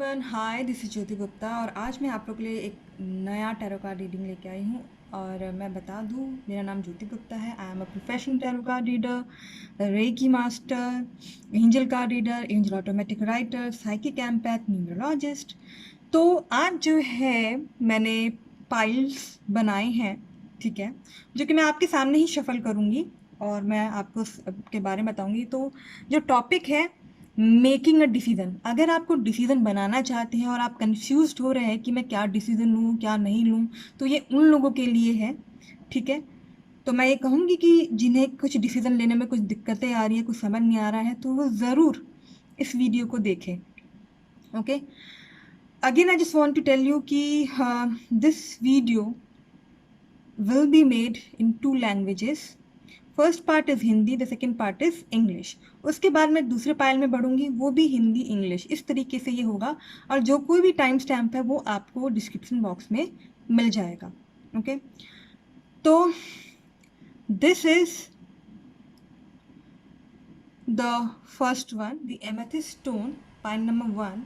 Everyone, hi, this is ज्योति गुप्ता और आज मैं आप लोग के लिए एक नया टैरो कार्ड रीडिंग लेके आई हूँ। और मैं बता दूँ, मेरा नाम ज्योति गुप्ता है। I am a professional tarot card reader, reiki master, angel card reader, angel automatic writer, psychic empath, numerologist. तो आज जो है मैंने पाइल्स बनाए हैं, ठीक है, जो कि मैं आपके सामने ही शफल करूँगी और मैं आपको के बारे में बताऊँगी। तो जो टॉपिक है मेकिंग अ डिसीज़न, अगर आपको डिसीज़न बनाना चाहते हैं और आप कंफ्यूज्ड हो रहे हैं कि मैं क्या डिसीज़न लूँ क्या नहीं लूँ, तो ये उन लोगों के लिए है, ठीक है। तो मैं ये कहूँगी कि जिन्हें कुछ डिसीज़न लेने में कुछ दिक्कतें आ रही है, कुछ समझ नहीं आ रहा है, तो वो ज़रूर इस वीडियो को देखें। Okay, again I just want to tell you कि this video will be made in two languages. First part is Hindi, the second part is English. उसके बाद मैं दूसरे पायल में बढ़ूंगी, वो भी हिंदी इंग्लिश, इस तरीके से ये होगा। और जो कोई भी टाइम स्टैम्प है वो आपको डिस्क्रिप्शन बॉक्स में मिल जाएगा। ओके, तो this is the first one, the amethyst stone, pile number 1।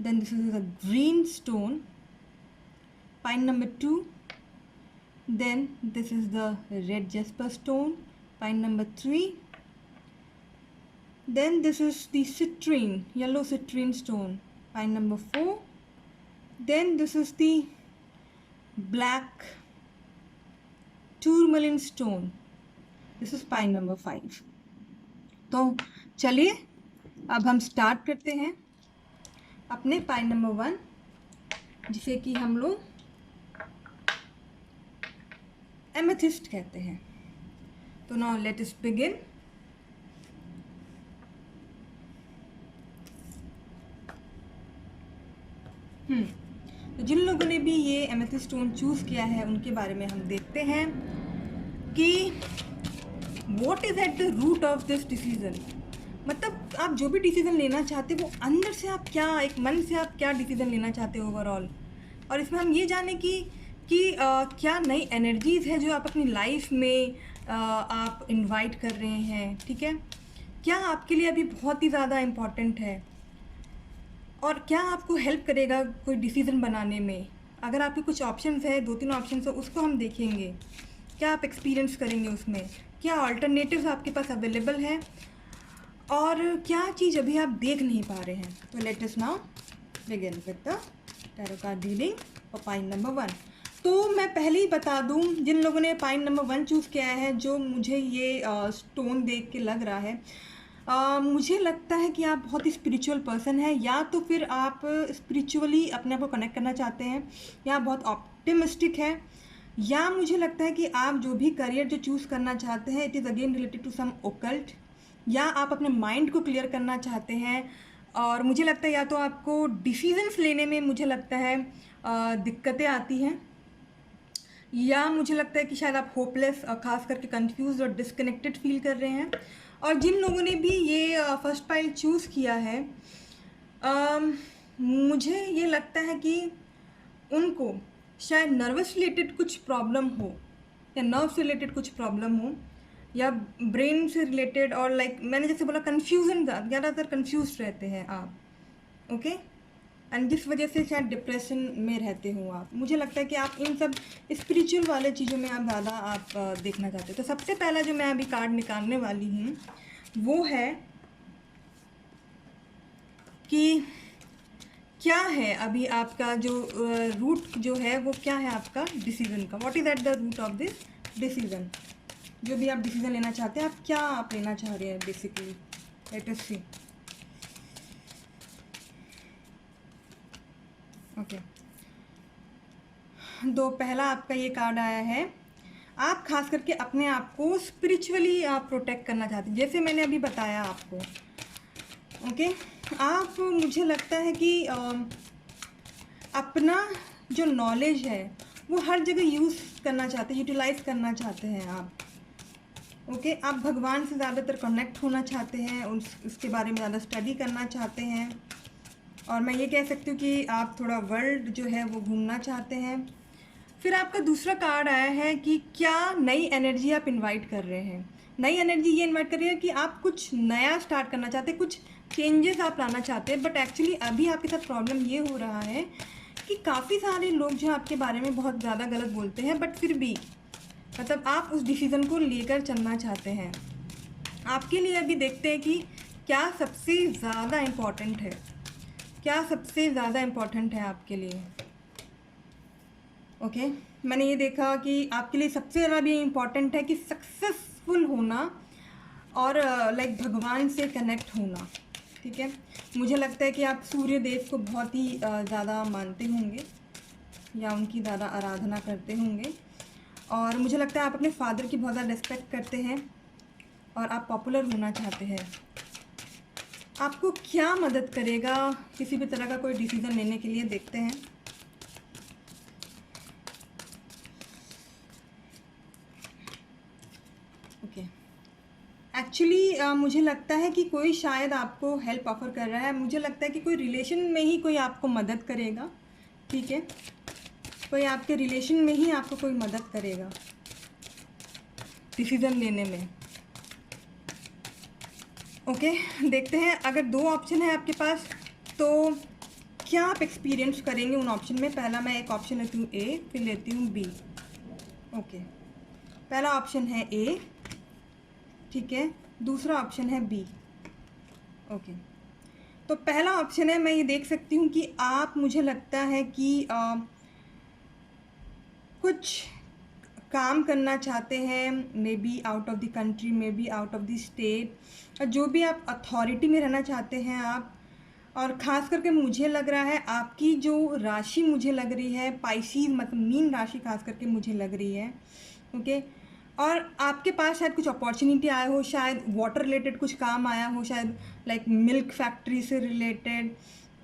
Then this is the green stone, pile number 2। Then this is the red jasper stone, pine number 3. Then this is the citrine, yellow citrine stone, pine number 4. Then this is the black tourmaline stone, this is pine number 5. तो चलिए अब हम start करते हैं अपने pine number 1, जिसे कि हम लोग एमेथिस्ट कहते हैं। तो नाउ लेट अस बिगिन। तो जिन लोगों ने भी ये एमेथिस्ट स्टोन चूज़ किया है उनके बारे में हम देखते हैं कि what is at the root of this decision. मतलब आप जो भी डिसीज़न लेना चाहते हो वो अंदर से आप क्या, एक मन से आप क्या डिसीज़न लेना चाहते हो ओवरऑल। और इसमें हम ये जाने कि क्या नई एनर्जीज़ है जो आप अपनी लाइफ में आप इनवाइट कर रहे हैं, ठीक है। क्या आपके लिए अभी बहुत ही ज़्यादा इम्पॉर्टेंट है और क्या आपको हेल्प करेगा कोई डिसीज़न बनाने में। अगर आपके कुछ ऑप्शंस है, 2-3 ऑप्शंस है, उसको हम देखेंगे। क्या आप एक्सपीरियंस करेंगे उसमें, क्या अल्टरनेटिव्स आपके पास अवेलेबल है और क्या चीज़ अभी आप देख नहीं पा रहे हैं। तो let us now begin with the tarot card reading for pile number 1। तो मैं पहले ही बता दूं, जिन लोगों ने पाइन नंबर 1 चूज़ किया है, जो मुझे ये स्टोन देख के लग रहा है, मुझे लगता है कि आप बहुत ही स्पिरिचुअल पर्सन हैं, या तो फिर आप स्पिरिचुअली अपने आप को कनेक्ट करना चाहते हैं, या बहुत ऑप्टिमिस्टिक है, या मुझे लगता है कि आप जो भी करियर जो चूज़ करना चाहते हैं it is again related to some occult, या आप अपने माइंड को क्लियर करना चाहते हैं। और मुझे लगता है या तो आपको डिसीजंस लेने में मुझे लगता है दिक्कतें आती हैं, या मुझे लगता है कि शायद आप होपलेस, खास करके कंफ्यूज और डिस्कनेक्टेड फील कर रहे हैं। और जिन लोगों ने भी ये फर्स्ट पाइल चूज़ किया है, मुझे ये लगता है कि उनको शायद नर्वस रिलेटेड कुछ प्रॉब्लम हो, या नर्व से रिलेटेड कुछ प्रॉब्लम हो, या ब्रेन से रिलेटेड, और लाइक मैंने जैसे बोला कन्फ्यूज़न, ज़्यादातर कन्फ्यूज रहते हैं आप, ओके। एंड जिस वजह से शायद डिप्रेशन में रहते हो आप। मुझे लगता है कि आप इन सब स्पिरिचुअल वाले चीज़ों में आप ज़्यादा आप देखना चाहते हो। तो सबसे पहला जो मैं अभी कार्ड निकालने वाली हूँ वो है कि क्या है अभी आपका जो रूट जो है वो क्या है आपका डिसीज़न का। What is at the root of this decision. जो भी आप डिसीज़न लेना चाहते हैं, आप क्या आप लेना चाह रहे हैं बेसिकली। लेट अस सी। ओके, तो पहला आपका ये कार्ड आया है, आप खास करके अपने आप को स्पिरिचुअली आप प्रोटेक्ट करना चाहते हैं, जैसे मैंने अभी बताया आपको। ओके, आप, मुझे लगता है कि अपना जो नॉलेज है वो हर जगह यूज़ करना चाहते हैं, यूटिलाइज करना चाहते हैं आप। ओके, आप भगवान से ज़्यादातर कनेक्ट होना चाहते हैं, उसके बारे में ज़्यादा स्टडी करना चाहते हैं। और मैं ये कह सकती हूँ कि आप थोड़ा वर्ल्ड जो है वो घूमना चाहते हैं। फिर आपका दूसरा कार्ड आया है कि क्या नई एनर्जी आप इनवाइट कर रहे हैं। नई एनर्जी ये इनवाइट कर रही है कि आप कुछ नया स्टार्ट करना चाहते हैं, कुछ चेंजेस आप लाना चाहते हैं, बट एक्चुअली अभी आपके साथ प्रॉब्लम ये हो रहा है कि काफ़ी सारे लोग जो आपके बारे में बहुत ज़्यादा गलत बोलते हैं, बट फिर भी मतलब आप उस डिसीज़न को लेकर चलना चाहते हैं। आपके लिए अभी देखते हैं कि क्या सबसे ज़्यादा इम्पॉर्टेंट है, क्या सबसे ज़्यादा इम्पॉर्टेंट है आपके लिए। ओके, मैंने ये देखा कि आपके लिए सबसे ज़्यादा भी इम्पॉर्टेंट है कि सक्सेसफुल होना और लाइक भगवान से कनेक्ट होना। ठीक है, मुझे लगता है कि आप सूर्य देव को बहुत ही ज़्यादा मानते होंगे या उनकी ज़्यादा आराधना करते होंगे, और मुझे लगता है आप अपने फादर की बहुत ज़्यादा रिस्पेक्ट करते हैं और आप पॉपुलर होना चाहते हैं। आपको क्या मदद करेगा किसी भी तरह का कोई डिसीज़न लेने के लिए, देखते हैं। ओके, एक्चुअली मुझे लगता है कि कोई शायद आपको हेल्प ऑफर कर रहा है। मुझे लगता है कि कोई रिलेशन में ही कोई आपको मदद करेगा। ठीक है, कोई आपके रिलेशन में ही आपको कोई मदद करेगा डिसीज़न लेने में। ओके, देखते हैं। अगर दो ऑप्शन है आपके पास तो क्या आप एक्सपीरियंस करेंगे उन ऑप्शन में। पहला मैं एक ऑप्शन लेती हूँ ए, फिर लेती हूँ बी। ओके, पहला ऑप्शन है ए, ठीक है, दूसरा ऑप्शन है बी। ओके, तो पहला ऑप्शन है, मैं ये देख सकती हूँ कि आप, मुझे लगता है कि कुछ काम करना चाहते हैं, may be out of the country, may be out of the state, जो भी आप अथॉरिटी में रहना चाहते हैं आप। और ख़ास करके मुझे लग रहा है आपकी जो राशि मुझे लग रही है पाइसीज, मतलब मीन राशि खास करके मुझे लग रही है। ओके, और आपके पास शायद कुछ अपॉर्चुनिटी आया हो, शायद वाटर रिलेटेड कुछ काम आया हो, शायद लाइक मिल्क फैक्ट्री से रिलेटेड,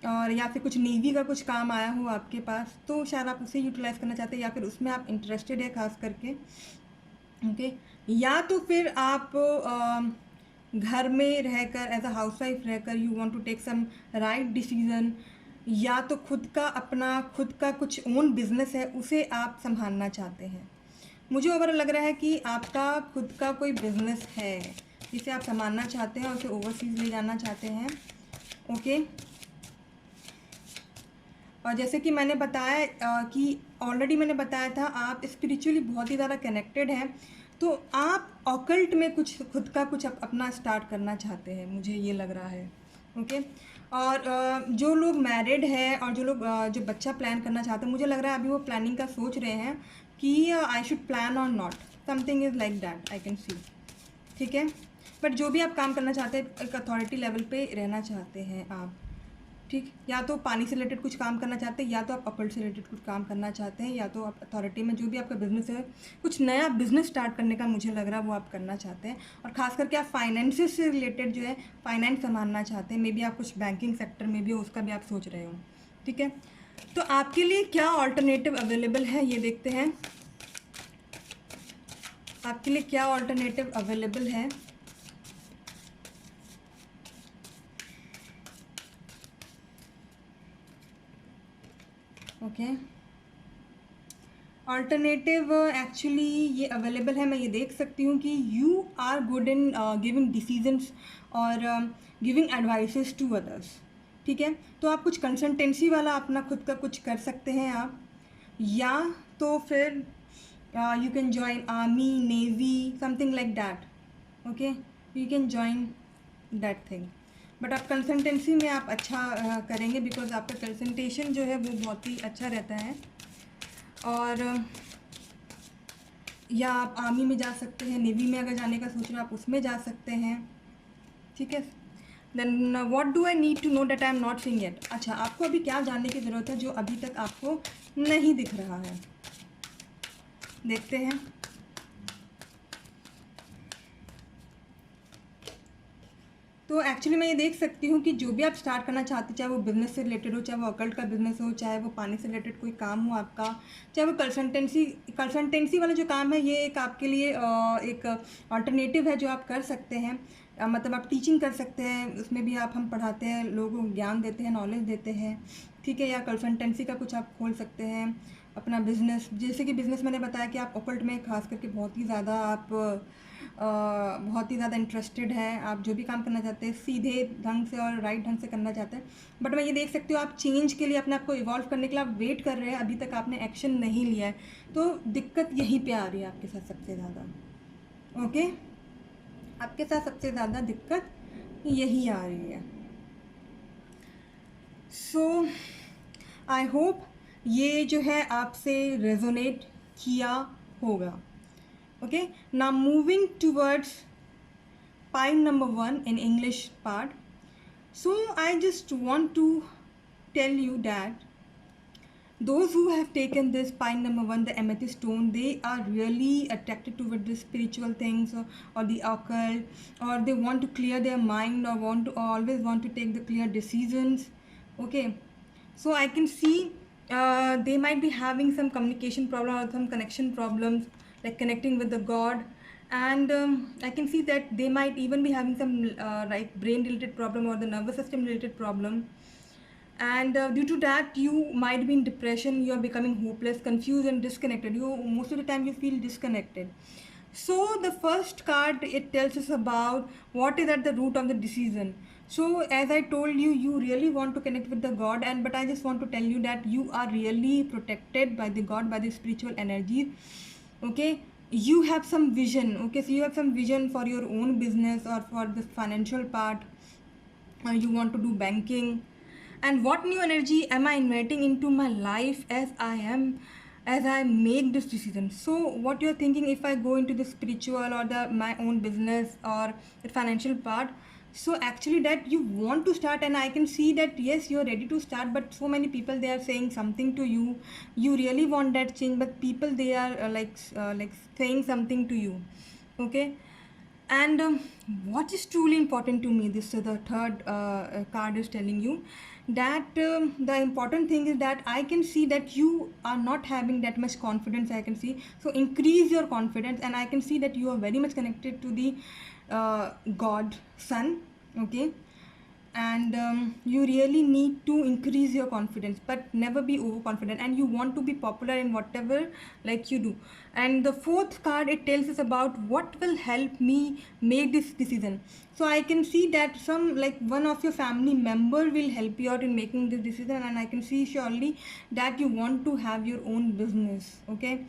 और या फिर कुछ नेवी का कुछ काम आया हो आपके पास, तो शायद आप उसे यूटिलाइज़ करना चाहते हैं या फिर उसमें आप इंटरेस्टेड है खास करके। ओके, या तो फिर आप घर में रहकर एज अ हाउस वाइफ रहकर you want to take some right decision, या तो खुद का कुछ ओन बिजनेस है उसे आप संभालना चाहते हैं। मुझे ओवरऑल लग रहा है कि आपका खुद का कोई बिजनेस है जिसे आप संभालना चाहते हैं और उसे ओवरसीज ले जाना चाहते हैं। ओके, और जैसे कि मैंने बताया कि ऑलरेडी मैंने बताया था, आप स्पिरिचुअली बहुत ही ज़्यादा कनेक्टेड हैं, तो आप ऑकल्ट में कुछ खुद का कुछ अपना स्टार्ट करना चाहते हैं, मुझे ये लग रहा है। ओके, और जो लोग मैरिड हैं और जो लोग जो बच्चा प्लान करना चाहते हैं, मुझे लग रहा है अभी वो प्लानिंग का सोच रहे हैं कि आई शुड प्लान और not, something is like that, I can सी। ठीक है, बट जो भी आप काम करना चाहते हैं, एक अथॉरिटी लेवल पे रहना चाहते हैं आप। ठीक, या तो पानी से रिलेटेड कुछ काम करना चाहते हैं, या तो आप अकल्ट से रिलेटेड कुछ काम करना चाहते हैं, या तो आप अथॉरिटी में जो भी आपका बिजनेस है, कुछ नया बिजनेस स्टार्ट करने का मुझे लग रहा है वो आप करना चाहते हैं। और ख़ास करके आप फाइनेंसेस से रिलेटेड जो है फाइनेंस संभालना चाहते हैं, मे बी आप कुछ बैंकिंग सेक्टर में भी हो, उसका भी आप सोच रहे हो। ठीक है, तो आपके लिए क्या ऑल्टरनेटिव अवेलेबल है ये देखते हैं। आपके लिए क्या ऑल्टरनेटिव अवेलेबल है। ओके, ऑल्टरनेटिव एक्चुअली ये अवेलेबल है, मैं ये देख सकती हूँ कि you are good in giving decisions और गिविंग एडवाइसेस टू अदर्स। ठीक है, तो आप कुछ कंसल्टेंसी वाला अपना खुद का कुछ कर सकते हैं आप, या तो फिर you can join army, navy, something like that. Okay, you can join that thing, but आप कंसल्टेंसी में आप अच्छा करेंगे, बिकॉज आपका कंसल्टेशन जो है वो बहुत ही अच्छा रहता है। और या आप आर्मी में जा सकते हैं, नेवी में अगर जाने का सोच रहे हो आप उसमें जा सकते हैं। ठीक है, then what do I need to know that I am not seeing it. अच्छा, आपको अभी क्या जानने की ज़रूरत है जो अभी तक आपको नहीं दिख रहा है, देखते हैं। तो एक्चुअली मैं ये देख सकती हूँ कि जो भी आप स्टार्ट करना चाहते हैं, चाहे वो बिज़नेस से रिलेटेड हो, चाहे वो अकल्ट का बिज़नेस हो, चाहे वो पानी से रिलेटेड कोई काम हो आपका, चाहे वो कंसल्टेंसी वाला जो काम है, ये एक आपके लिए एक अल्टरनेटिव है जो आप कर सकते हैं। मतलब आप टीचिंग कर सकते हैं, उसमें भी हम पढ़ाते हैं, लोगों को ज्ञान देते हैं, नॉलेज देते हैं। ठीक है, या कंसल्टेंसी का कुछ आप खोल सकते हैं अपना बिज़नेस। जैसे कि बिज़नेस मैंने बताया कि आप अकल्ट में खास करके बहुत ही ज़्यादा आप बहुत ही ज़्यादा इंटरेस्टेड है, आप जो भी काम करना चाहते हैं सीधे ढंग से और राइट ढंग से करना चाहते हैं, बट मैं ये देख सकती हूँ आप चेंज के लिए, अपने आप को इवॉल्व करने के लिए आप वेट कर रहे हैं, अभी तक आपने एक्शन नहीं लिया है, तो दिक्कत यहीं पे आ रही है आपके साथ सबसे ज़्यादा। ओके, आपके साथ सबसे ज़्यादा दिक्कत यही आ रही है। सो आई होप ये जो है आपसे रेजोनेट किया होगा। Okay, now moving towards point number 1 in English part. So I just want to tell you that those who have taken this point number 1, the amethyst stone, they are really attracted toward the spiritual things, or the occult, or they want to clear their mind, or always want to take the clear decisions. Okay, so I can see they might be having some communication problem or some connection problems, like connecting with the God, and I can see that they might even be having some like brain related problem or the nervous system related problem, and due to that you might be in depression, you are becoming hopeless, confused and disconnected. You most of the time you feel disconnected. So the first card, it tells us about what is at the root of the decision. So as I told you, you really want to connect with the God, and but I just want to tell you that you are really protected by the God, by the spiritual energies. Okay, you have some vision. Okay, so you have some vision for your own business or for the financial part, or you want to do banking. And what new energy am I inviting into my life as I make this decision? So what you're thinking, if I go into the spiritual or the my own business or the financial part, so actually that you want to start, and I can see that yes, you're ready to start, but so many people, they are saying something to you, you really want that change, but people, they are like saying something to you. Okay, and what is truly important to me, this is the third card is telling you that the important thing is that I can see that you are not having that much confidence, I can see. So increase your confidence, and I can see that you are very much connected to the God Sun. Okay, and you really need to increase your confidence, but never be overconfident, and you want to be popular in whatever like you do. And the fourth card, it tells us about what will help me make this decision. So I can see that some, like one of your family member will help you out in making this decision, and I can see surely that you want to have your own business. Okay,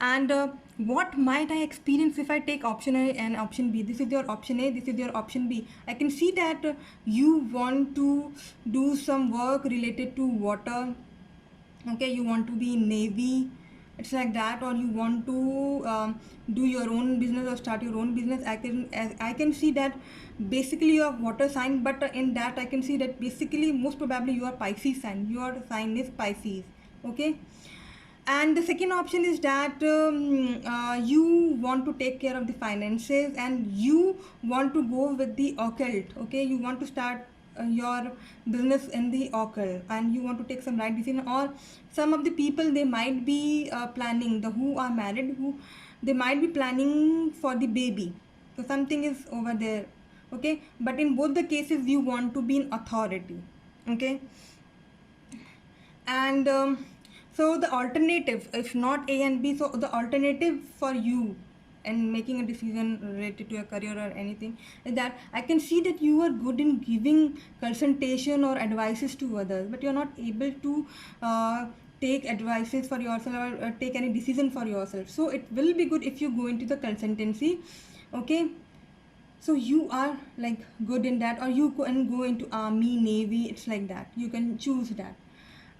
and what might I experience if I take option A and option B? This is your option A, this is your option B. I can see that you want to do some work related to water. Okay, you want to be in Navy, it's like that, or you want to do your own business or start your own business. I can see that basically you are water sign, but in that I can see that basically most probably you are Pisces sign, your sign is Pisces. Okay, and the second option is that you want to take care of the finances, and you want to go with the occult. Okay, you want to start your business in the occult, and you want to take some right decision. Or some of the people, they might be planning, the who are married, who they might be planning for the baby, so something is over there. Okay, but in both the cases you want to be in authority. Okay, and so the alternative, if not A and B, so the alternative for you and making a decision related to your career or anything is that I can see that you are good in giving consultation or advices to others, but you're not able to take advices for yourself, or take any decision for yourself. So it will be good if you go into the consultancy. Okay, so you are like good in that, or you can go into army, navy, it's like that, you can choose that.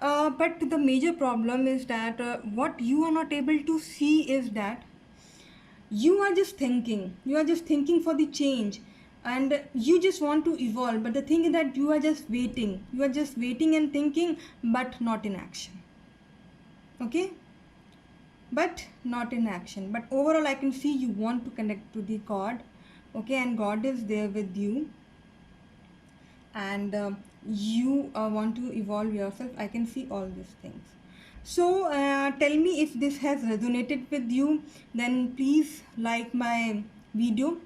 But the major problem is that what you are not able to see is that you are just thinking for the change, and you just want to evolve, but the thing is that you are just waiting and thinking, but not in action. Okay, but not in action. But overall I can see you want to connect to the God. Okay, and God is there with you, and you want to evolve yourself. I can see all these things. So tell me if this has resonated with you, then please like my video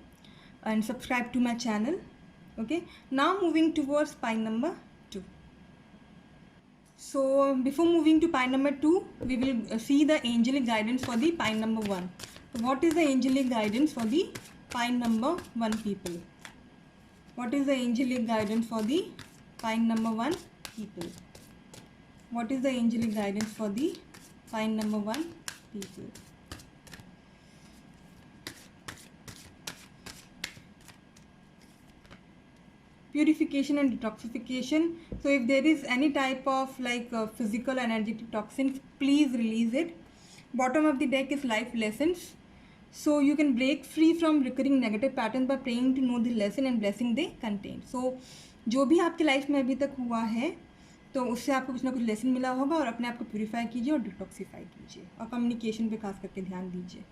and subscribe to my channel. Okay, now moving towards pine number 2. So before moving to pine number 2, we will see the angelic guidance for the pine number 1. So what is the angelic guidance for the pine number 1 people? What is the angelic guidance for the pine number 1 people? What is the angelic guidance for the pine number 1 people? Purification and detoxification. So if there is any type of like physical energetic toxins, please release it. Bottom of the deck is life lessons. So you can break free from recurring negative patterns by praying to know the lesson and blessing they contain. So जो भी आपकी life में अभी तक हुआ है तो उससे आपको कुछ ना कुछ लेसन मिला होगा, और अपने आप को प्यूरिफाई कीजिए और डिटॉक्सीफाई कीजिए, और कम्युनिकेशन पे खास करके ध्यान दीजिए.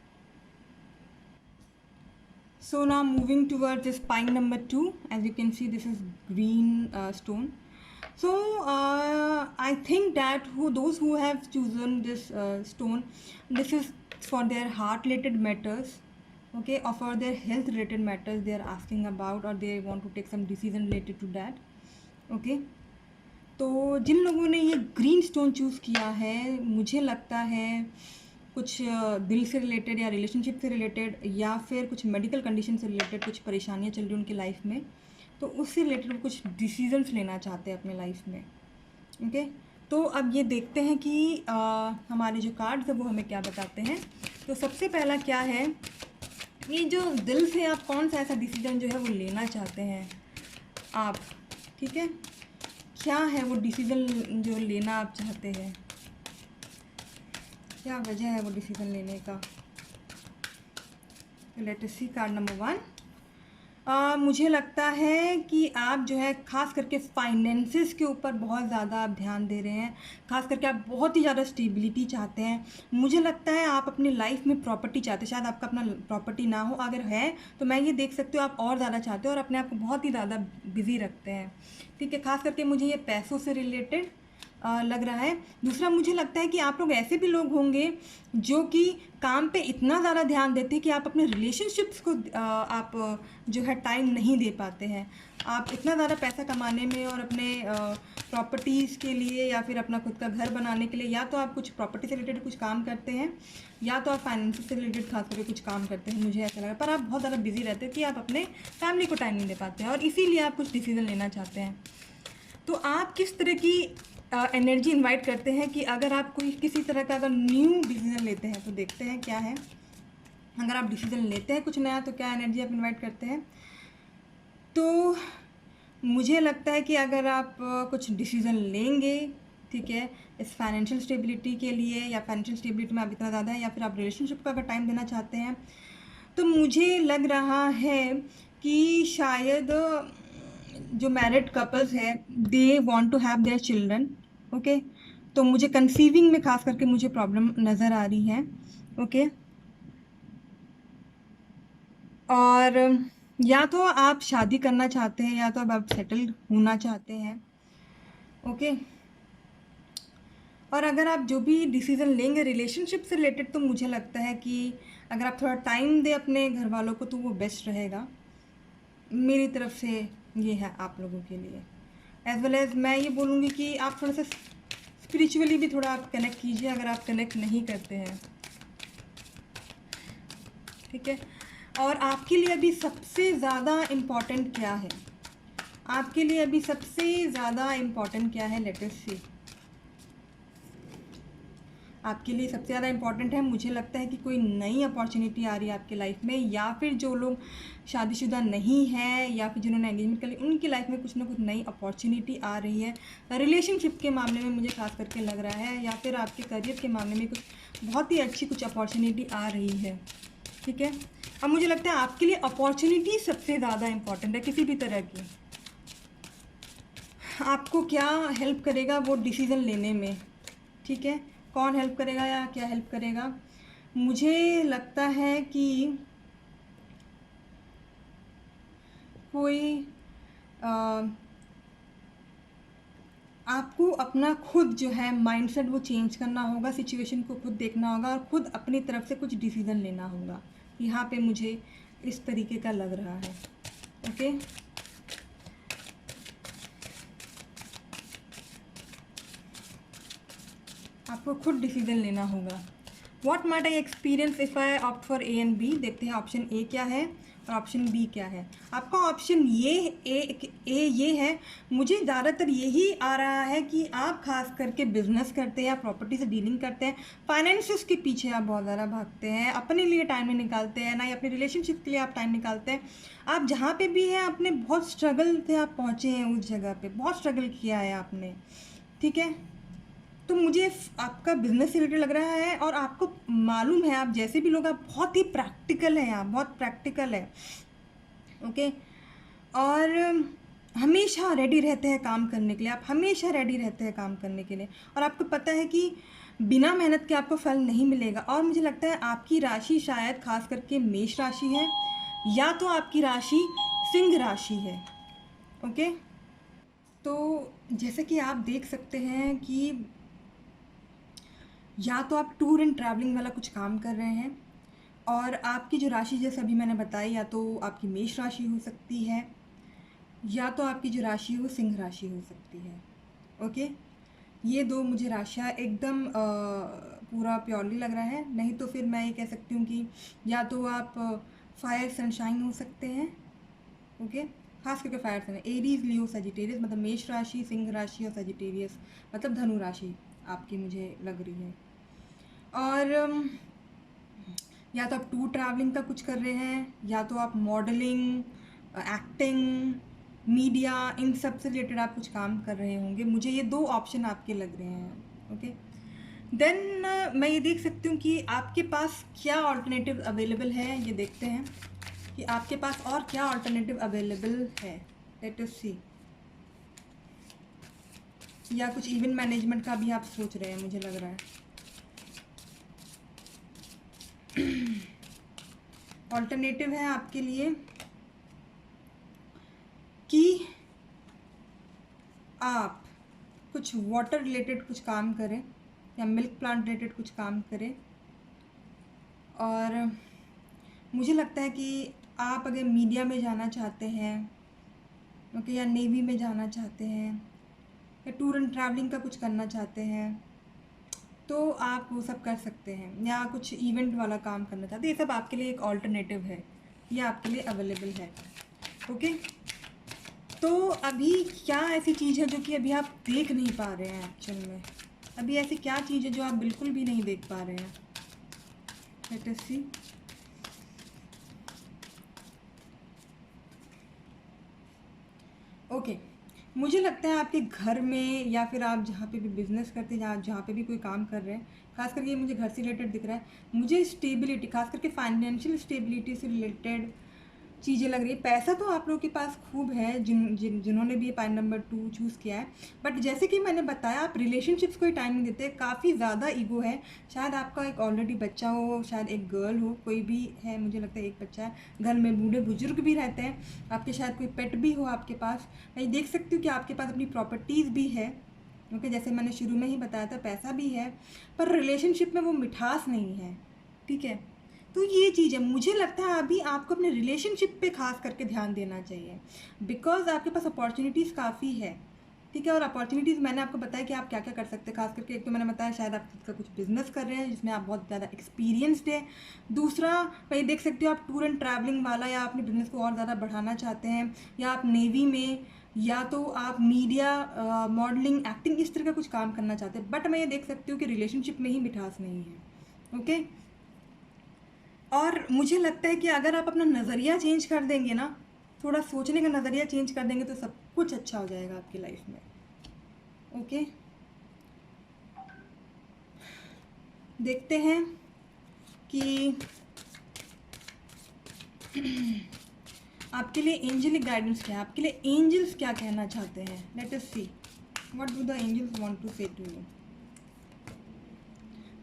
So now moving towards this pine number 2, as you can see this is green stone. So I think that those who have chosen this stone, this is for their heart related matters, okay, or for their health related matters they are asking about, or they want to take some decision related to that, okay. तो जिन लोगों ने ये green stone choose किया है, मुझे लगता है कुछ दिल से रिलेटेड या रिलेशनशिप से रिलेटेड या फिर कुछ मेडिकल कंडीशन से रिलेटेड कुछ परेशानियां चल रही हैं उनकी लाइफ में, तो उससे रिलेटेड कुछ डिसीजंस लेना चाहते हैं अपने लाइफ में, ओके. तो अब ये देखते हैं कि हमारे जो कार्ड्स है वो हमें क्या बताते हैं. तो सबसे पहला क्या है, ये जो दिल से आप कौन सा ऐसा डिसीजन जो है वो लेना चाहते हैं आप, ठीक है, क्या है वो डिसीजन जो लेना आप चाहते हैं, क्या वजह है वो डिसीजन लेने का. Let us see card number 1. मुझे लगता है कि आप जो है खास करके फाइनेंसेस के ऊपर बहुत ज़्यादा आप ध्यान दे रहे हैं, खास करके आप बहुत ही ज़्यादा स्टेबिलिटी चाहते हैं. मुझे लगता है आप अपनी लाइफ में प्रॉपर्टी चाहते हैं, शायद आपका अपना प्रॉपर्टी ना हो, अगर है तो मैं ये देख सकती हूँ आप और ज़्यादा चाहते हो और अपने आप को बहुत ही ज़्यादा बिजी रखते हैं, ठीक है. खास करके मुझे ये पैसों से रिलेटेड लग रहा है. दूसरा मुझे लगता है कि आप लोग ऐसे भी लोग होंगे जो कि काम पे इतना ज़्यादा ध्यान देते हैं कि आप अपने रिलेशनशिप्स को आप जो है टाइम नहीं दे पाते हैं. आप इतना ज़्यादा पैसा कमाने में और अपने प्रॉपर्टीज़ के लिए या फिर अपना खुद का घर बनाने के लिए, या तो आप कुछ प्रॉपर्टी से रिलेटेड कुछ काम करते हैं या तो आप फाइनेंस से रिलेटेड खास करके कुछ काम करते हैं, मुझे ऐसा लगा. पर आप बहुत ज़्यादा बिजी रहते हैं कि आप अपने फैमिली को टाइम नहीं दे पाते हैं और इसीलिए आप कुछ डिसीजन लेना चाहते हैं. तो आप किस तरह की एनर्जी इनवाइट करते हैं कि अगर आप कोई किसी तरह का अगर न्यू डिसीज़न लेते हैं, तो देखते हैं क्या है. अगर आप डिसीज़न लेते हैं कुछ नया तो क्या एनर्जी आप इनवाइट करते हैं. तो मुझे लगता है कि अगर आप कुछ डिसीज़न लेंगे, ठीक है, इस फाइनेंशियल स्टेबिलिटी के लिए, या फाइनेंशियल स्टेबिलिटी में आप इतना ज़्यादा है, या फिर आप रिलेशनशिप का अगर टाइम देना चाहते हैं, तो मुझे लग रहा है कि शायद जो मैरिड कपल्स है they want to have their children, okay. तो मुझे कंसीविंग में खास करके मुझे प्रॉब्लम नज़र आ रही है, ओके. और या तो आप शादी करना चाहते हैं या तो अब आप सेटल होना चाहते हैं, ओके. और अगर आप जो भी डिसीज़न लेंगे रिलेशनशिप से रिलेटेड, तो मुझे लगता है कि अगर आप थोड़ा टाइम दें अपने घर वालों को तो वो बेस्ट रहेगा. मेरी तरफ से ये है आप लोगों के लिए. एज वेल एज मैं ये बोलूँगी कि आप थोड़ा सा स्पिरिचुअली भी थोड़ा आप कनेक्ट कीजिए अगर आप कनेक्ट नहीं करते हैं, ठीक है. और आपके लिए अभी सबसे ज़्यादा इम्पॉर्टेंट क्या है, आपके लिए अभी सबसे ज़्यादा इम्पॉर्टेंट क्या है, लेट अस सी. आपके लिए सबसे ज़्यादा इम्पॉर्टेंट है, मुझे लगता है कि कोई नई अपॉर्चुनिटी आ रही है आपके लाइफ में, या फिर जो लोग शादीशुदा नहीं है या फिर जिन्होंने एंगेजमेंट कर ली उनकी लाइफ में कुछ ना कुछ नई अपॉर्चुनिटी आ रही है. रिलेशनशिप के मामले में मुझे खास करके लग रहा है, या फिर आपके करियर के मामले में कुछ बहुत ही अच्छी कुछ अपॉर्चुनिटी आ रही है, ठीक है. अब मुझे लगता है आपके लिए अपॉर्चुनिटी सबसे ज़्यादा इम्पॉर्टेंट है किसी भी तरह की. आपको क्या हेल्प करेगा वो डिसीज़न लेने में, ठीक है, कौन हेल्प करेगा या क्या हेल्प करेगा. मुझे लगता है कि कोई आपको अपना खुद जो है माइंडसेट वो चेंज करना होगा, सिचुएशन को खुद देखना होगा और खुद अपनी तरफ से कुछ डिसीज़न लेना होगा. यहाँ पे मुझे इस तरीके का लग रहा है, ओके. आपको खुद डिसीज़न लेना होगा. What might I experience if I opt for A and B. देखते हैं ऑप्शन ए क्या है और ऑप्शन बी क्या है। आपका ऑप्शन ये है, मुझे ज़्यादातर यही आ रहा है कि आप खास करके बिजनेस करते हैं या प्रॉपर्टी से डीलिंग करते हैं, फाइनेंसिस के पीछे आप बहुत ज़्यादा भागते हैं, अपने लिए टाइम नहीं निकालते हैं, ना ही अपने रिलेशनशिप के लिए आप टाइम निकालते हैं। आप जहाँ पे भी हैं अपने बहुत स्ट्रगल से आप पहुँचे हैं उस जगह पे, बहुत स्ट्रगल किया है आपने, ठीक है। तो मुझे आपका बिजनेस से रिलेटेड लग रहा है और आपको मालूम है आप जैसे भी लोग, आप बहुत ही प्रैक्टिकल हैं, आप बहुत प्रैक्टिकल है, ओके। और हमेशा रेडी रहते हैं काम करने के लिए, आप हमेशा रेडी रहते हैं काम करने के लिए, और आपको पता है कि बिना मेहनत के आपको फल नहीं मिलेगा। और मुझे लगता है आपकी राशि शायद खास करके मेष राशि है, या तो आपकी राशि सिंह राशि है, ओके। तो जैसे कि आप देख सकते हैं कि या तो आप टूर एंड ट्रैवलिंग वाला कुछ काम कर रहे हैं, और आपकी जो राशि जैसे अभी मैंने बताई, या तो आपकी मेष राशि हो सकती है, या तो आपकी जो राशि है वो सिंह राशि हो सकती है, ओके। ये दो मुझे राशियाँ एकदम पूरा प्योरली लग रहा है। नहीं तो फिर मैं ये कह सकती हूँ कि या तो आप फायर सनशाइन हो सकते हैं, ओके। खास करके फायर सन, एरीज, लियो, सजिटेरियस, मतलब मेष राशि, सिंह राशि और सजिटेरियस मतलब धनु राशि आपकी मुझे लग रही है। और या तो आप टूर ट्रैवलिंग का कुछ कर रहे हैं, या तो आप मॉडलिंग, एक्टिंग, मीडिया, इन सब से रिलेटेड आप कुछ काम कर रहे होंगे। मुझे ये दो ऑप्शन आपके लग रहे हैं, ओके। देन मैं ये देख सकती हूँ कि आपके पास क्या ऑल्टरनेटिव अवेलेबल है, ये देखते हैं कि आपके पास और क्या ऑल्टरनेटिव अवेलेबल है। लेट अस सी। या कुछ इवेंट मैनेजमेंट का भी आप सोच रहे हैं, मुझे लग रहा है। ऑल्टरनेटिव है आपके लिए कि आप कुछ वाटर रिलेटेड कुछ काम करें, या मिल्क प्लांट रिलेटेड कुछ काम करें। और मुझे लगता है कि आप अगर मीडिया में जाना चाहते हैं, ओके, या नेवी में जाना चाहते हैं, या टूर एंड ट्रैवलिंग का कुछ करना चाहते हैं, तो आप वो सब कर सकते हैं, या कुछ इवेंट वाला काम करना चाहते हैं। ये सब आपके लिए एक ऑल्टरनेटिव है, ये आपके लिए अवेलेबल है, ओके। तो अभी क्या ऐसी चीज़ है जो कि अभी आप देख नहीं पा रहे हैं एक्चुअल में? अभी ऐसी क्या चीज़ है जो आप बिल्कुल भी नहीं देख पा रहे हैं? लेट अस सी। ओके, मुझे लगता है आपके घर में, या फिर आप जहाँ पे भी बिजनेस करते हैं, जहाँ पे भी कोई काम कर रहे हैं, खास करके ये मुझे घर से रिलेटेड दिख रहा है। मुझे स्टेबिलिटी, खास करके फाइनेंशियल स्टेबिलिटी से रिलेटेड चीज़ें लग रही है। पैसा तो आप लोगों के पास खूब है, जिन्होंने भी पॉइंट नंबर 2 चूज़ किया है। बट जैसे कि मैंने बताया, आप रिलेशनशिप्स को ही टाइम नहीं देते, काफ़ी ज़्यादा ईगो है। शायद आपका एक ऑलरेडी बच्चा हो, शायद एक गर्ल हो, कोई भी है, मुझे लगता है एक बच्चा है। घर में बूढ़े बुजुर्ग भी रहते हैं, आपके शायद कोई पेट भी हो आपके पास। मैं देख सकती हूँ कि आपके पास अपनी प्रॉपर्टीज़ भी है, क्योंकि जैसे मैंने शुरू में ही बताया था, पैसा भी है, पर रिलेशनशिप में वो मिठास नहीं है, ठीक है। तो ये चीज़ है, मुझे लगता है अभी आपको अपने रिलेशनशिप पे खास करके ध्यान देना चाहिए, बिकॉज आपके पास अपॉर्चुनिटीज़ काफ़ी है, ठीक है। और अपॉर्चुनिटीज़ मैंने आपको बताया कि आप क्या क्या कर सकते हैं। खास करके एक तो मैंने बताया शायद आप खुद का कुछ बिजनेस कर रहे हैं जिसमें आप बहुत ज़्यादा एक्सपीरियंसड है। दूसरा, मैं ये देख सकती हूँ आप टूर एंड ट्रैवलिंग वाला, या अपने बिजनेस को और ज़्यादा बढ़ाना चाहते हैं, या आप नेवी में, या तो आप मीडिया, मॉडलिंग, एक्टिंग, इस तरह का कुछ काम करना चाहते हैं। बट मैं ये देख सकती हूँ कि रिलेशनशिप में ही मिठास नहीं है, ओके। और मुझे लगता है कि अगर आप अपना नज़रिया चेंज कर देंगे ना, थोड़ा सोचने का नज़रिया चेंज कर देंगे, तो सब कुछ अच्छा हो जाएगा आपकी लाइफ में, ओके। देखते हैं कि आपके लिए एंजलिक गाइडेंस क्या है, आपके लिए एंजल्स क्या कहना चाहते हैं। Let us see what do the angels want to say to you.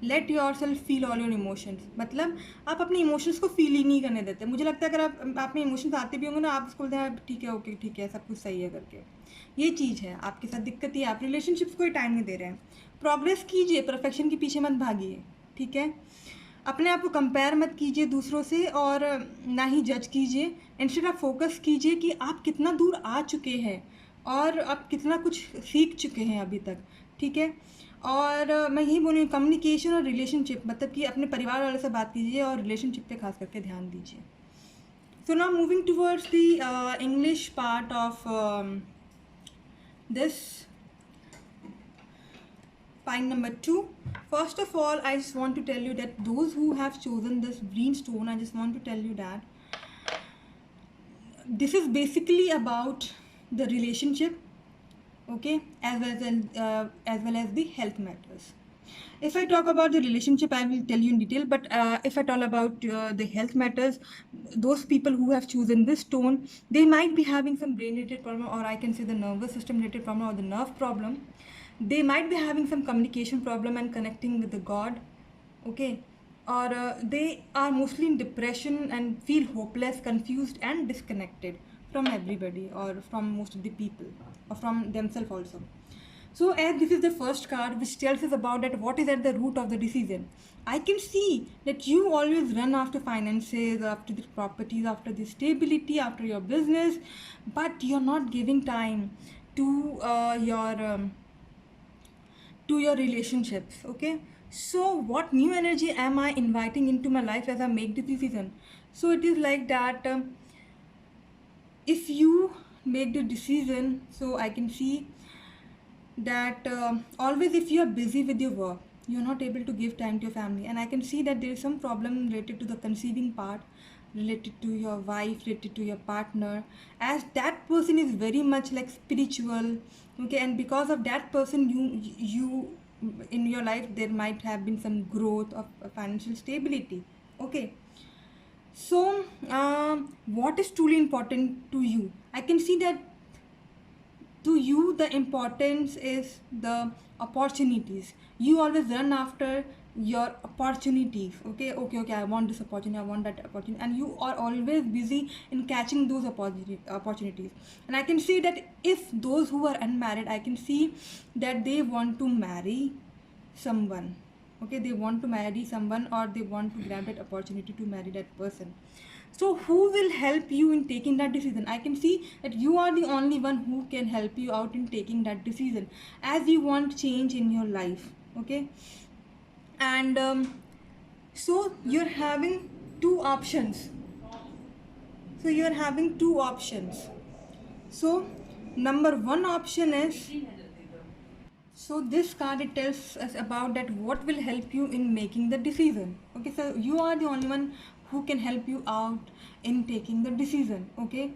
Let yourself feel all your emotions, मतलब आप अपने इमोशंस को फील ही नहीं करने देते। मुझे लगता है अगर आप में इमोशंस आते भी होंगे ना, आप उसको बोलते हैं ठीक है, ओके ठीक है, सब कुछ सही है करके। ये चीज़ है आपके साथ, दिक्कत ये, आप रिलेशनशिप्स को ही टाइम नहीं दे रहे हैं। प्रोग्रेस कीजिए, परफेक्शन के पीछे मत भागिए, ठीक है। अपने आप को कंपेयर मत कीजिए दूसरों से, और ना ही जज कीजिए। इंस्टेड आप फोकस कीजिए कि आप कितना दूर आ चुके हैं और आप कितना कुछ सीख चुके हैं अभी तक, ठीक है। और मैं यही बोलूँ, कम्युनिकेशन और रिलेशनशिप, मतलब कि अपने परिवार वालों से बात कीजिए और रिलेशनशिप पे खास करके ध्यान दीजिए। So now moving towards the English part of this point number 2. First of all, I just want to tell you that those who have chosen this green stone, I just want to tell you that this is basically about the relationship, okay, as well as the health matters. If I talk about the relationship, I will tell you in detail, but if I talk about the health matters, those people who have chosen this stone, they might be having some brain related problem, or I can say the nervous system related problem, or the nerve problem. They might be having some communication problem and connecting with the God, okay, or they are mostly in depression and feel hopeless, confused and disconnected from everybody, or from most of the people, or from themselves also. So as this is the first card which tells us about that what is at the root of the decision, I can see that you always run after finances, after the properties, after the stability, after your business, but you're not giving time to your relationships, okay. So what new energy am I inviting into my life as I make this decision? So it is like that, if you make the decision, so I can see that always if you are busy with your work, you're not able to give time to your family, and I can see that there is some problem related to the conceiving part, related to your wife, related to your partner, as that person is very much like spiritual, okay, and because of that person, you in your life there might have been some growth of financial stability, okay. So what is truly important to you? I can see that to you the importance is the opportunities. You always run after your opportunities, okay, I want this opportunity, I want that opportunity, and you are always busy in catching those opportunities. And I can see that if those who are unmarried, I can see that they want to marry someone, okay, they want to marry someone, or they want to grab that opportunity to marry that person. So who will help you in taking that decision? I can see that you are the only one who can help you out in taking that decision, as you want change in your life, okay. And so you're having two options. So number one option is, so this card, it tells us about that what will help you in making the decision, okay. So you are the only one who can help you out in taking the decision, okay.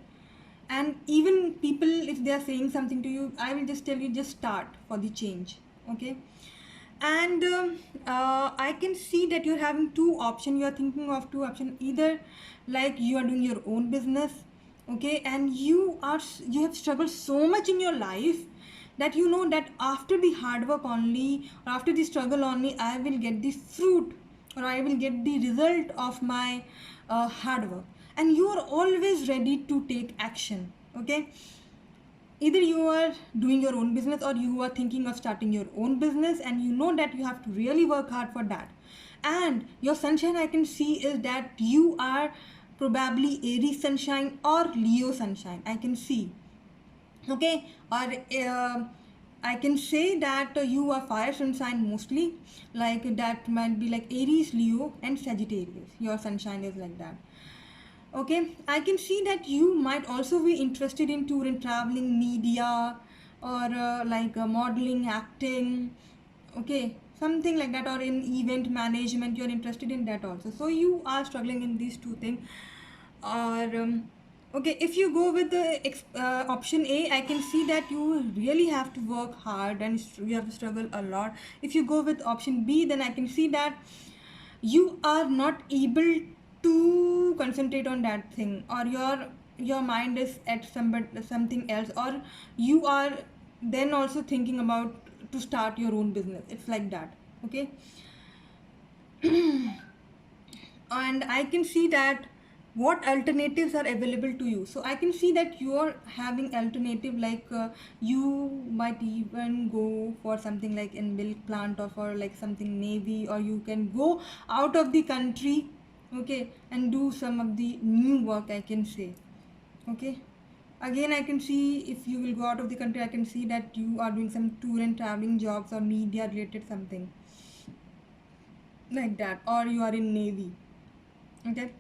And even people, if they are saying something to you, I will just tell you, just start for the change, okay. And I can see that you're having two options, you're thinking of two options, either like you are doing your own business, okay, and you have struggled so much in your life that you know that after the hard work only, or after the struggle only, I will get the fruit, or I will get the result of my hard work, and you are always ready to take action, okay. Either you are doing your own business, or you are thinking of starting your own business, and you know that you have to really work hard for that. And your sunshine, I can see, is that you are probably Aries sunshine or Leo sunshine, I can see, okay. Or I can say that you are fire sunshine mostly, like that might be like Aries, Leo and Sagittarius. Your sunshine is like that, okay. I can see that you might also be interested in tour and traveling, media, or modeling, acting, okay, something like that, or in event management, you're interested in that also. So you are struggling in these two things. Or okay, if you go with the option A, I can see that you really have to work hard and you have to struggle a lot. If you go with option B, then I can see that you are not able to concentrate on that thing, or your mind is at something else, or you are then also thinking about to start your own business. It's like that, okay. And I can see that what alternatives are available to you. So I can see that you are having alternative, like you might even go for something like in milk plant, or for like something navy, or you can go out of the country, okay, and do some of the new work, I can say, okay. Again, I can see if you will go out of the country, I can see that you are doing some tour and traveling jobs or media related something like that, or you are in Navy. Okay.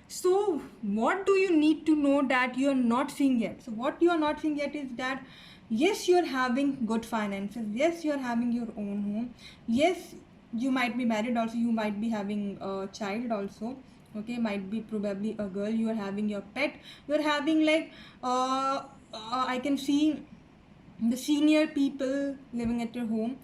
So what do you need to know that you are not seeing yet? So what you are not seeing yet is that yes, you are having good finances. Yes, you are having your own home. Yes, you might be married also. You might be having a child also. Okay, might be probably a girl. You are having your pet. You are having like I can see the senior people living at your home,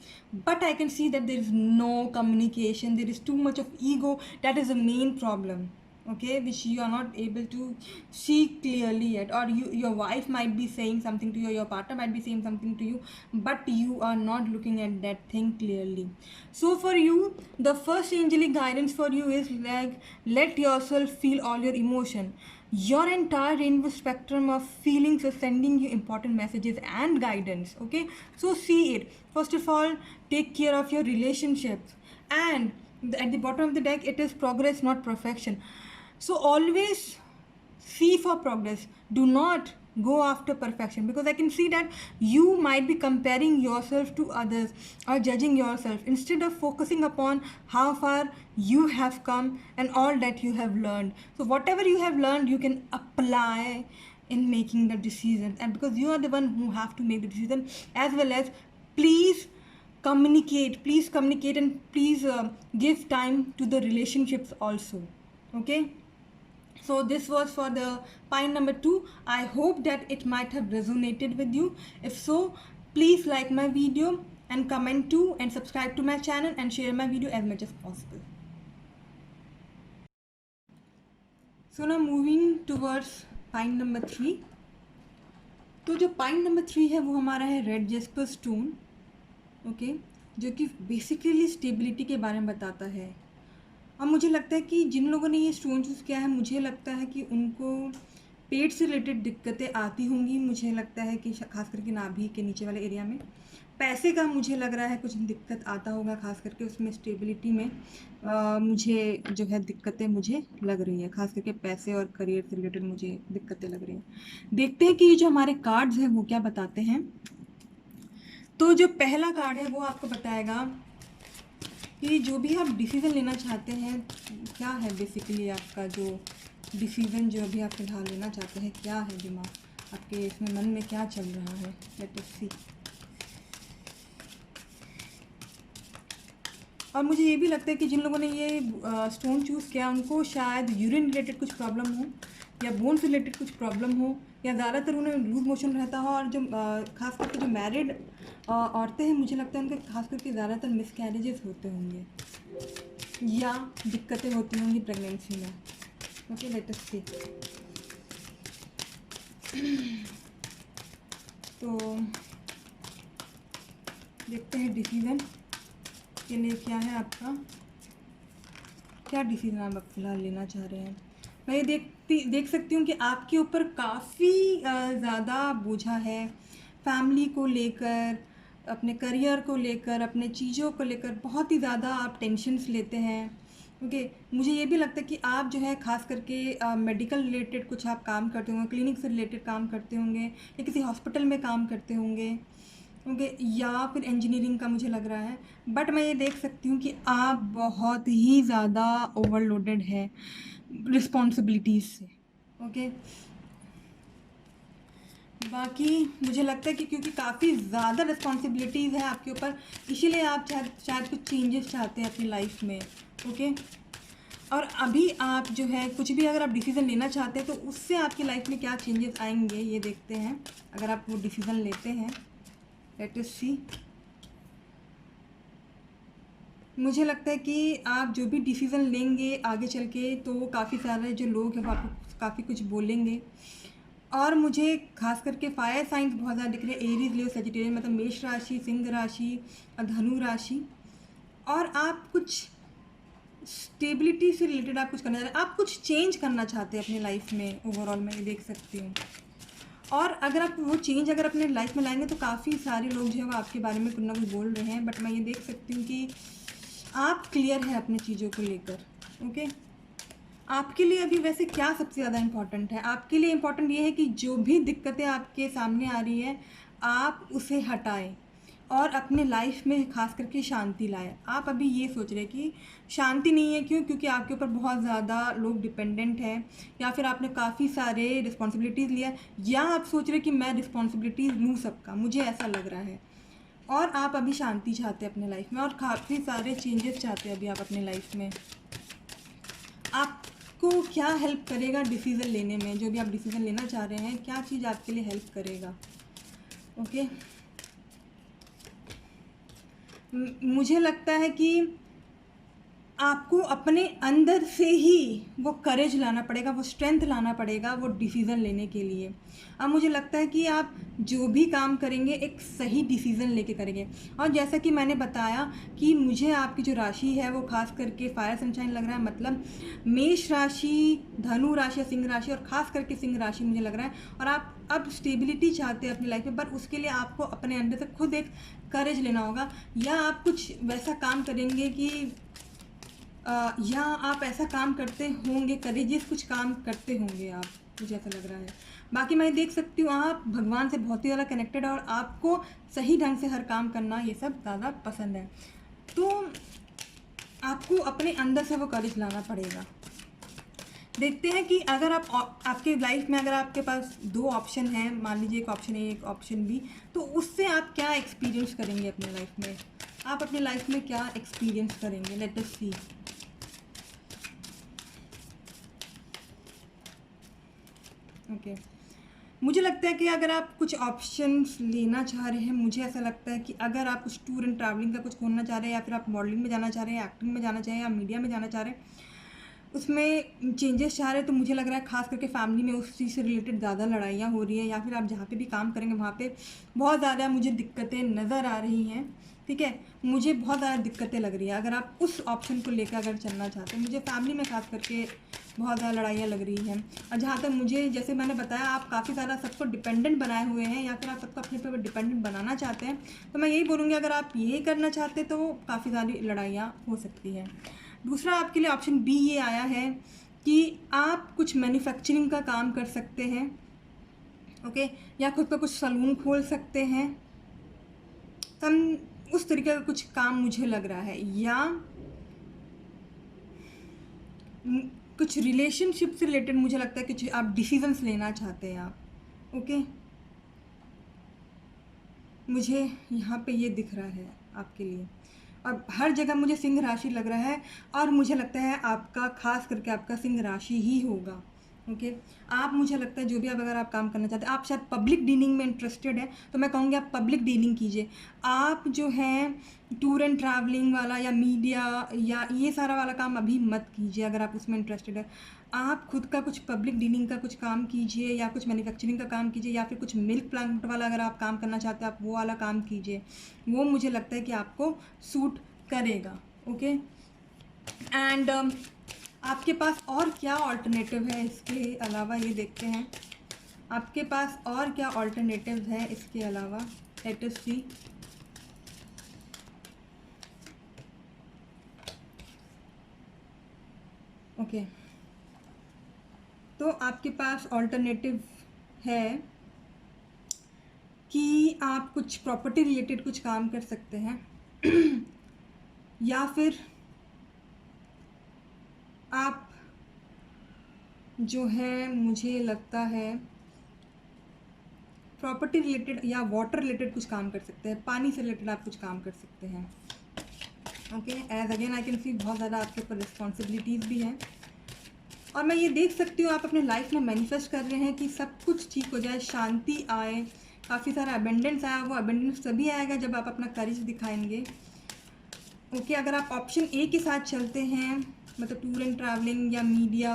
but I can see that there is no communication, there is too much of ego. That is the main problem, okay, which you are not able to see clearly yet. Or your wife might be saying something to you, your partner might be saying something to you, but you are not looking at that thing clearly. So for you, the first angelic guidance for you is like, let yourself feel all your emotion. Your entire rainbow spectrum of feelings is sending you important messages and guidance. Okay, so see it. First of all, take care of your relationships, and at the bottom of the deck it is progress, not perfection. So always see for progress, do not go after perfection, because I can see that you might be comparing yourself to others or judging yourself instead of focusing upon how far you have come and all that you have learned. So whatever you have learned, you can apply in making the decision, and because you are the one who have to make the decision. As well as, please communicate, and please give time to the relationships also. Okay, so this was for the point number 2. I hope that it might have resonated with you. If so, please like my video and comment too, and subscribe to my channel and share my video as much as possible. So now moving towards point number 3. तो जो point number 3 है वो हमारा है red Jasper stone, okay, जो कि basically stability के बारे में बताता है। अब मुझे लगता है कि जिन लोगों ने ये स्टोन चूज़ किया है, मुझे लगता है कि उनको पेट से रिलेटेड दिक्कतें आती होंगी। मुझे लगता है कि खास करके नाभि के नीचे वाले एरिया में पैसे का मुझे लग रहा है कुछ दिक्कत आता होगा, खास करके उसमें स्टेबिलिटी में मुझे जो है दिक्कतें मुझे लग रही हैं, खास करके पैसे और करियर से रिलेटेड मुझे दिक्कतें लग रही हैं। देखते हैं कि जो हमारे कार्ड्स हैं वो क्या बताते हैं। तो जो पहला कार्ड है वो आपको बताएगा कि जो भी आप डिसीज़न लेना चाहते हैं, क्या है बेसिकली आपका जो डिसीज़न जो अभी आप फिलहाल लेना चाहते हैं, क्या है दिमाग आपके इसमें, मन में क्या चल रहा है। लेट अस सी। और मुझे ये भी लगता है कि जिन लोगों ने ये स्टोन चूज़ किया उनको शायद यूरिन रिलेटेड कुछ प्रॉब्लम हो, या बोन से रिलेटेड कुछ प्रॉब्लम हो, या ज़्यादातर उन्हें लूज मोशन रहता हो। और जो खास करके जो मैरिड औरतें हैं, मुझे लगता है उनके खास करके ज़्यादातर मिसकैरेजेस होते होंगे या दिक्कतें होती होंगी प्रेगनेंसी में। ओके, लेट अस सी। तो देखते हैं डिसीज़न के लिए क्या है आपका, क्या डिसीज़न आप फिलहाल लेना चाह रहे हैं। मैं ये देख सकती हूँ कि आपके ऊपर काफ़ी ज़्यादा बोझा है, फैमिली को लेकर, अपने करियर को लेकर, अपने चीज़ों को लेकर बहुत ही ज़्यादा आप टेंशन्स लेते हैं। ओके, मुझे ये भी लगता है कि आप जो है खास करके मेडिकल रिलेटेड कुछ आप काम करते होंगे, क्लिनिक से रिलेटेड काम करते होंगे, या किसी हॉस्पिटल में काम करते होंगे, ओके, या फिर इंजीनियरिंग का मुझे लग रहा है। बट मैं ये देख सकती हूँ कि आप बहुत ही ज़्यादा ओवरलोडेड है रिस्पॉन्सिबिलिटीज़ से। ओके, बाकी मुझे लगता है कि क्योंकि काफ़ी ज़्यादा रिस्पॉन्सिबिलिटीज़ है आपके ऊपर, इसीलिए आप शायद कुछ चेंजेस चाहते हैं अपनी लाइफ में। ओके, और अभी आप जो है कुछ भी अगर आप डिसीज़न लेना चाहते हैं तो उससे आपकी लाइफ में क्या चेंजेस आएंगे ये देखते हैं, अगर आप वो डिसीज़न लेते हैं। लेट अस सी। मुझे लगता है कि आप जो भी डिसीज़न लेंगे आगे चल के, तो वो काफ़ी सारे जो लोग हैं वो आपको काफ़ी कुछ बोलेंगे। और मुझे खास करके फायर साइंस बहुत ज़्यादा दिख रहे हैं, एरीज, लियो, सजिटेरियस, मतलब मेष राशि, सिंह राशि और धनु राशि। और आप कुछ स्टेबिलिटी से रिलेटेड आप कुछ करना चाहते हैं, आप कुछ चेंज करना चाहते हैं अपनी लाइफ में। ओवरऑल मैं ये देख सकती हूँ। और अगर आप वो चेंज अगर अपने लाइफ में लाएंगे तो काफ़ी सारे लोग जो है वो आपके बारे में कुछ ना कुछ बोल रहे हैं, बट मैं ये देख सकती हूँ कि आप क्लियर है अपनी चीज़ों को लेकर। ओके, आपके लिए अभी वैसे क्या सबसे ज़्यादा इम्पोर्टेंट है? आपके लिए इम्पोर्टेंट ये है कि जो भी दिक्कतें आपके सामने आ रही हैं, आप उसे हटाएँ और अपने लाइफ में ख़ास करके शांति लाएँ। आप अभी ये सोच रहे हैं कि शांति नहीं है, क्यों? क्योंकि आपके ऊपर बहुत ज़्यादा लोग डिपेंडेंट हैं, या फिर आपने काफ़ी सारे रिस्पॉन्सिबिलिटीज़ लिया, या आप सोच रहे हैं कि मैं रिस्पॉन्सिबिलिटीज़ लूँ सबका, मुझे ऐसा लग रहा है। और आप अभी शांति चाहते हैं अपने लाइफ में, और काफ़ी सारे चेंजेस चाहते हैं अभी आप अपने लाइफ में। आपको क्या हेल्प करेगा डिसीज़न लेने में? जो भी आप डिसीज़न लेना चाह रहे हैं, क्या चीज़ आपके लिए हेल्प करेगा? ओके, मुझे लगता है कि आपको अपने अंदर से ही वो करेज लाना पड़ेगा, वो स्ट्रेंथ लाना पड़ेगा वो डिसीज़न लेने के लिए। अब मुझे लगता है कि आप जो भी काम करेंगे एक सही डिसीज़न लेके करेंगे। और जैसा कि मैंने बताया कि मुझे आपकी जो राशि है वो खास करके फायर सनशाइन लग रहा है, मतलब मेष राशि, धनु राशि, सिंह राशि, और ख़ास करके सिंह राशि मुझे लग रहा है। और आप अब स्टेबिलिटी चाहते हैं अपनी लाइफ में, पर उसके लिए आपको अपने अंदर से खुद एक करेज लेना होगा, या आप कुछ वैसा काम करेंगे कि या आप ऐसा काम करते होंगे, करेजियस कुछ काम करते होंगे आप, मुझे ऐसा लग रहा है। बाकी मैं देख सकती हूँ आप भगवान से बहुत ही ज़्यादा कनेक्टेड है, और आपको सही ढंग से हर काम करना ये सब ज़्यादा पसंद है। तो आपको अपने अंदर से वो करेज लाना पड़ेगा। देखते हैं कि अगर आप आपके लाइफ में अगर आपके पास दो ऑप्शन हैं, मान लीजिए एक ऑप्शन ए एक ऑप्शन बी, तो उससे आप क्या एक्सपीरियंस करेंगे अपने लाइफ में? आप अपने लाइफ में क्या एक्सपीरियंस करेंगे? लेट अस सी। ओके, मुझे लगता है कि अगर आप कुछ ऑप्शंस लेना चाह रहे हैं, मुझे ऐसा लगता है कि अगर आप कुछ टूर एंड ट्रैवलिंग का कुछ खोलना चाह रहे हैं, या फिर आप मॉडलिंग में जाना चाह रहे हैं, एक्टिंग में जाना चाह रहे हैं, या मीडिया में जाना चाह रहे हैं, उसमें चेंजेस चाह रहे हैं, तो मुझे लग रहा है खास करके फैमिली में उस चीज़ से रिलेटेड ज़्यादा लड़ाइयाँ हो रही हैं, या फिर आप जहाँ पे भी काम करेंगे वहाँ पे बहुत ज़्यादा मुझे दिक्कतें नज़र आ रही हैं। ठीक है, मुझे बहुत ज़्यादा दिक्कतें लग रही है। अगर आप उस ऑप्शन को लेकर अगर चलना चाहते हैं, मुझे फैमिली में खास करके बहुत ज़्यादा लड़ाइयाँ लग रही हैं। और जहाँ तक मुझे, जैसे मैंने बताया, आप काफ़ी ज़्यादा सबको डिपेंडेंट बनाए हुए हैं, या फिर आप सबको अपने पे डिपेंडेंट बनाना चाहते हैं, तो मैं यही बोलूँगी अगर आप ये करना चाहते हैं तो काफ़ी सारी लड़ाइयाँ हो सकती हैं। दूसरा आपके लिए ऑप्शन बी ये आया है कि आप कुछ मैन्युफैक्चरिंग का काम कर सकते हैं, ओके, या खुद का कुछ सलून खोल सकते हैं, उस तरीके का कुछ काम मुझे लग रहा है, या कुछ रिलेशनशिप से रिलेटेड मुझे लगता है कुछ आप डिसीजंस लेना चाहते हैं आप। ओके, मुझे यहाँ पे ये दिख रहा है आपके लिए, और हर जगह मुझे सिंह राशि लग रहा है, और मुझे लगता है आपका खास करके आपका सिंह राशि ही होगा। ओके, आप, मुझे लगता है जो भी आप, अगर आप काम करना चाहते हैं, आप शायद पब्लिक डीलिंग में इंटरेस्टेड है, तो मैं कहूँगी आप पब्लिक डीलिंग कीजिए। आप जो हैं टूर एंड ट्रैवलिंग वाला या मीडिया या ये सारा वाला काम अभी मत कीजिए। अगर आप उसमें इंटरेस्टेड है, आप खुद का कुछ पब्लिक डीलिंग का कुछ काम कीजिए, या कुछ मैन्युफैक्चरिंग का काम कीजिए, या फिर कुछ मिल्क प्लांट वाला अगर आप काम करना चाहते हैं, आप वो वाला काम कीजिए। वो मुझे लगता है कि आपको सूट करेगा। ओके, एंड आपके पास और क्या ऑल्टरनेटिव है इसके अलावा, ये देखते हैं आपके पास और क्या ऑल्टरनेटिव है इसके अलावा। लेट अस सी। ओके, तो आपके पास ऑल्टरनेटिव है कि आप कुछ प्रॉपर्टी रिलेटेड कुछ काम कर सकते हैं या फिर आप जो है, मुझे लगता है प्रॉपर्टी रिलेटेड या वाटर रिलेटेड कुछ काम कर सकते हैं, पानी से रिलेटेड आप कुछ काम कर सकते हैं। Okay, as again I can see बहुत ज़्यादा आपके ऊपर रिस्पॉन्सिबिलिटीज़ भी हैं, और मैं ये देख सकती हूँ आप अपने लाइफ में मैनिफेस्ट कर रहे हैं कि सब कुछ ठीक हो जाए, शांति आए, काफ़ी सारा अबेंडेंस आया। वो अबेंडेंस तभी आएगा जब आप अपना करेज दिखाएंगे। ओके, अगर आप ऑप्शन ए के साथ चलते हैं, मतलब टूर एंड ट्रैवलिंग या मीडिया,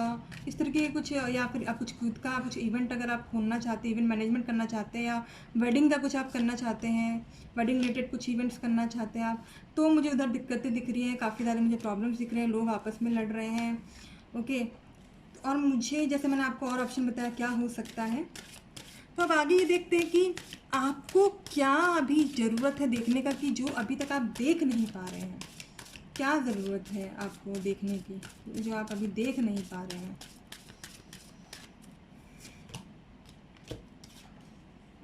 इस तरह के कुछ, या फिर आप कुछ खुद का कुछ इवेंट अगर आप खोलना चाहते हैं, इवेंट मैनेजमेंट करना चाहते हैं, या वेडिंग का कुछ आप करना चाहते हैं, वेडिंग रिलेटेड कुछ इवेंट्स करना चाहते हैं आप, तो मुझे उधर दिक्कतें दिख रही हैं, काफ़ी ज़्यादा मुझे प्रॉब्लम्स दिख रहे हैं, लोग आपस में लड़ रहे हैं। ओके, और मुझे, जैसे मैंने आपको और ऑप्शन बताया क्या हो सकता है, तो अब आगे ये देखते हैं कि आपको क्या अभी ज़रूरत है देखने का, कि जो अभी तक आप देख नहीं पा रहे हैं। क्या ज़रूरत है आपको देखने की, जो आप अभी देख नहीं पा रहे हैं?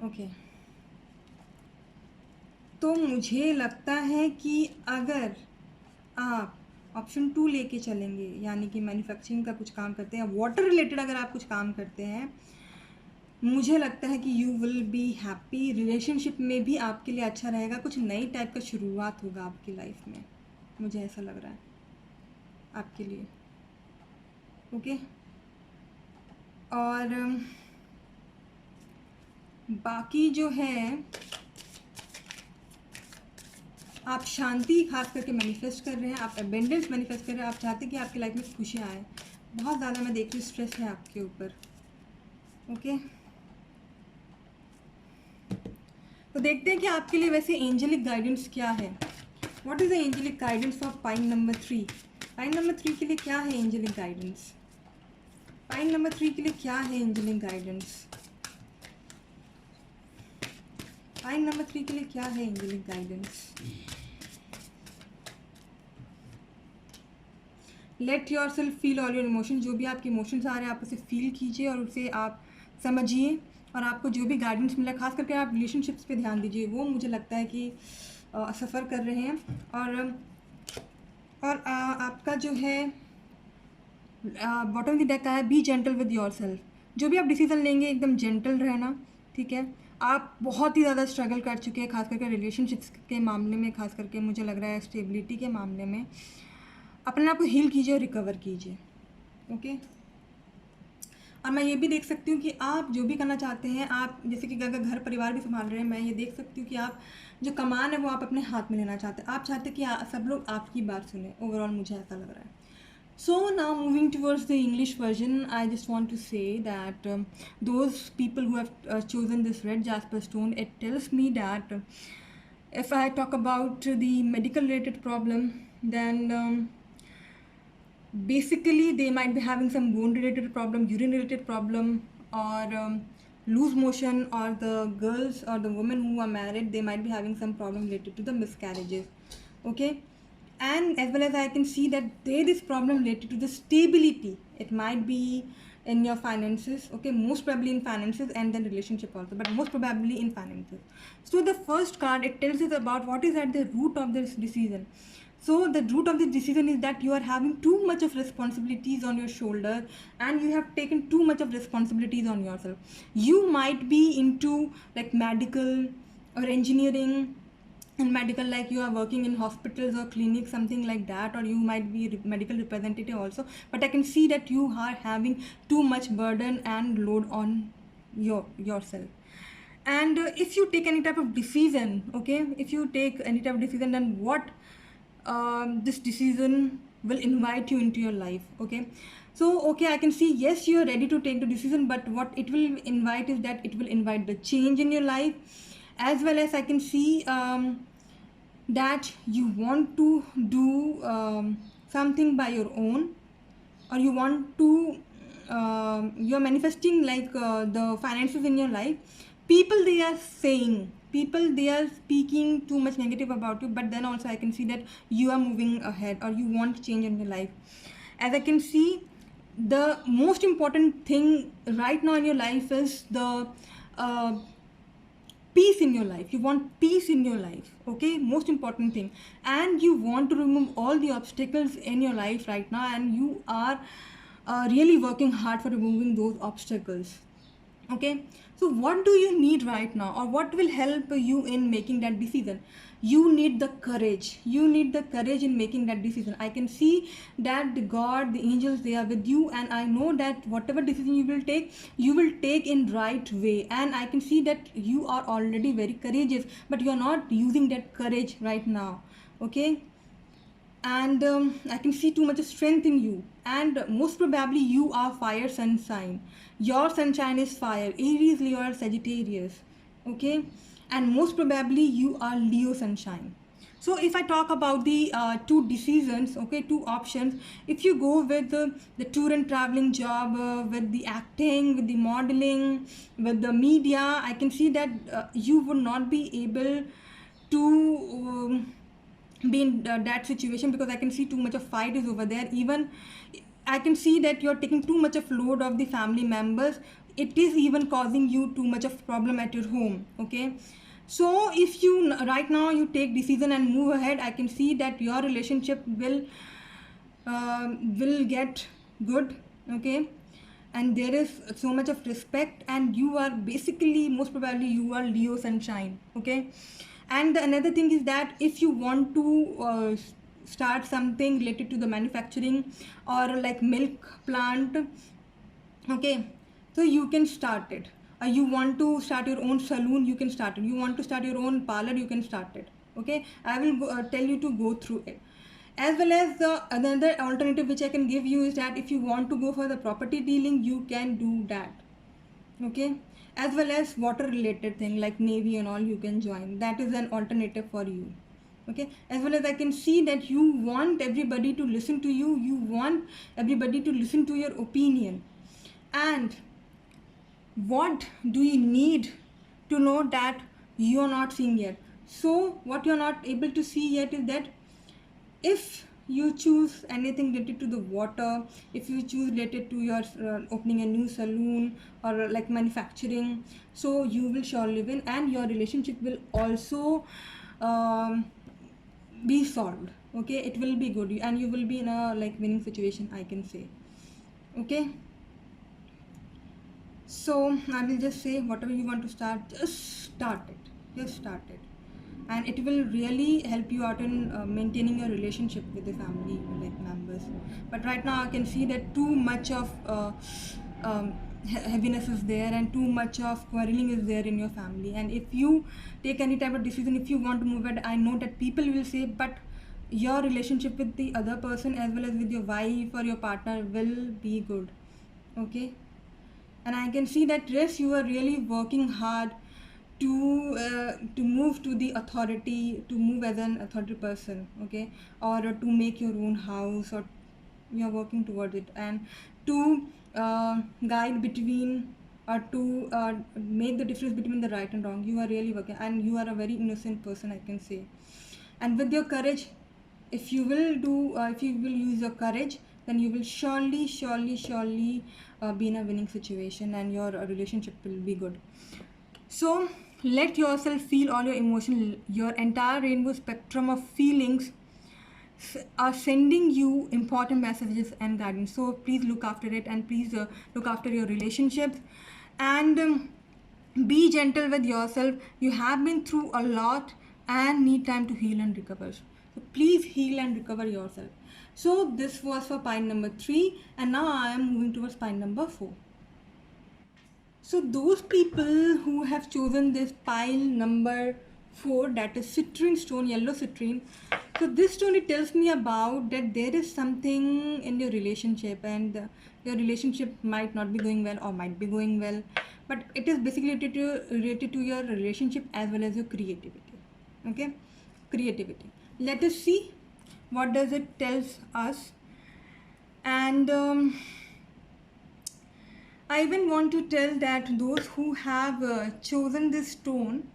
ओके, तो मुझे लगता है कि अगर आप ऑप्शन 2 लेके चलेंगे, यानी कि मैन्युफैक्चरिंग का कुछ काम करते हैं, वाटर रिलेटेड अगर आप कुछ काम करते हैं, मुझे लगता है कि you will be happy. Relationship में भी आपके लिए अच्छा रहेगा, कुछ नई टाइप का शुरुआत होगा आपकी लाइफ में, मुझे ऐसा लग रहा है आपके लिए। ओके, और बाकी जो है, आप शांति खास करके मैनिफेस्ट कर रहे हैं, आप एबेंडेंस मैनिफेस्ट कर रहे हैं, आप चाहते हैं कि आपकी लाइफ में खुशियाँ आए। बहुत ज़्यादा मैं देख रही हूँ स्ट्रेस है आपके ऊपर। ओके, तो देखते हैं कि आपके लिए वैसे एंजेलिक गाइडेंस क्या है। What is the angelic guidance for pile number 3? Pile number 3 के लिए क्या है एंजेलिक गाइडेंस? पाइन नंबर 3 के लिए क्या है एंजेलिक गाइडेंस? पाइन नंबर 3 के लिए क्या है angelic guidance? Let yourself feel all your emotion. जो भी आपके इमोशंस आ रहे हैं आप उसे फील कीजिए और उसे आप समझिए, और आपको जो भी गाइडेंस मिला, खास करके आप रिलेशनशिप्स पे ध्यान दीजिए। वो मुझे लगता है कि सफ़र कर रहे हैं, और आपका जो है बॉटम द डेक आया, B gentle with your self. जो भी आप डिसीजन लेंगे एकदम जेंटल रहना, ठीक है? आप बहुत ही ज़्यादा स्ट्रगल कर चुके हैं, खास करके रिलेशनशिप्स के मामले में, खास करके मुझे लग रहा है स्टेबिलिटी के मामले में। अपने आप को हील कीजिए और रिकवर कीजिए। ओके, और मैं ये भी देख सकती हूँ कि आप जो भी करना चाहते हैं, आप जैसे कि अगर घर परिवार भी संभाल रहे हैं, मैं ये देख सकती हूँ कि आप जो कमान है वो आप अपने हाथ में लेना चाहते हैं। आप चाहते हैं कि सब लोग आपकी बात सुने। ओवरऑल मुझे ऐसा लग रहा है। So now moving towards the English version, I just want to say that those people who have chosen this red jasper stone, it tells me that if I talk about the medical related problem, then basically they might be having some bone related problem, urine related problem, or loose motion, or the girls or the women who are married, they might be having some problem related to the miscarriages. Okay, and as well as I can see that there is problem related to the stability. It might be in your finances, okay, most probably in finances, and then relationship also, but most probably in finances. So the first card, it tells us about what is at the root of this decision. So the root of the decision is that you are having too much of responsibilities on your shoulder, and you have taken too much of responsibilities on yourself. You might be into like medical or engineering. In medical, like you are working in hospitals or clinics, something like that, or you might be a medical representative also, but I can see that you are having too much burden and load on yourself. And if you take any type of decision, okay, if you take any type of decision, then what this decision will invite you into your life. Okay, so okay, I can see, yes, you are ready to take the decision, but what it will invite is that it will invite the change in your life, as well as I can see that you want to do something by your own, or you want to you're manifesting like the finances in your life. People, they are saying, people, they are speaking too much negative about you, but then also I can see that you are moving ahead, or you want change in your life. As I can see, the most important thing right now in your life is the peace in your life. You want peace in your life, okay, most important thing. And you want to remove all the obstacles in your life right now, and you are really working hard for removing those obstacles. Okay, so what do you need right now, or what will help you in making that decision? You need the courage. You need the courage in making that decision. I can see that the God, the angels, they are with you, and I know that whatever decision you will take in right way. And I can see that you are already very courageous, but you are not using that courage right now. Okay, and I can see too much strength in you, and most probably you are fire sun sign. Your sunshine is fire, Aries, Leo, or Sagittarius. Okay, and most probably you are Leo sunshine. So if I talk about the two decisions, okay, two options, if you go with the tour and traveling job, with the acting, with the modeling, with the media, I can see that you would not be able to be in that situation, because I can see too much of fight is over there. Even I can see that you're taking too much of load of the family members. It is even causing you too much of problem at your home. Okay, so if you right now you take decision and move ahead, I can see that your relationship will get good. Okay, and there is so much of respect, and you are basically, most probably you are Leo sunshine. Okay, and another thing is that if you want to start something related to the manufacturing or like milk plant, okay, so you can start it. You want to start your own saloon, you can start it. You want to start your own parlor, you can start it. Okay, I will tell you to go through it. As well as the another alternative which I can give you is that if you want to go for the property dealing, you can do that. Okay, as well as water related thing like navy and all, you can join. That is an alternative for you. Okay, as well as I can see that you want everybody to listen to you, you want everybody to listen to your opinion. And what do you need to know that you're not seeing yet? So what you're not able to see yet is that if you choose anything related to the water, if you choose related to your opening a new saloon or like manufacturing, so you will surely win, and your relationship will also be solved. Okay, it will be good, and you will be in a like winning situation, I can say. Okay, so I will just say whatever you want to start, just start it, and it will really help you out in maintaining your relationship with the family like members. But right now I can see that too much of heaviness is there, and too much of quarreling is there in your family. And if you take any type of decision, if you want to move ahead, I know that people will say, but your relationship with the other person as well as with your wife or your partner will be good. Okay, and I can see that yes, you are really working hard to move to the authority, to move as an authority person. Okay, or to make your own house, or you are working towards it, and to guide between, or to make the difference between the right and wrong. You are really working, and you are a very innocent person, I can say. And with your courage, if you will use your courage, then you will surely be in a winning situation, and your relationship will be good. So let yourself feel all your emotion. Your entire rainbow spectrum of feelings are sending you important messages and guidance. So please look after it, and please look after your relationships, and be gentle with yourself. You have been through a lot and need time to heal and recover. So please heal and recover yourself. So this was for pile number 3, and now I am moving towards pile number 4. So those people who have chosen this pile number 4, that is citrine stone, yellow citrine. So this stone, it tells me about that there is something in your relationship, and your relationship might not be going well or might be going well, but it is basically related to your relationship as well as your creativity. Okay, creativity. Let us see what does it tells us. And I even want to tell that those who have chosen this stone,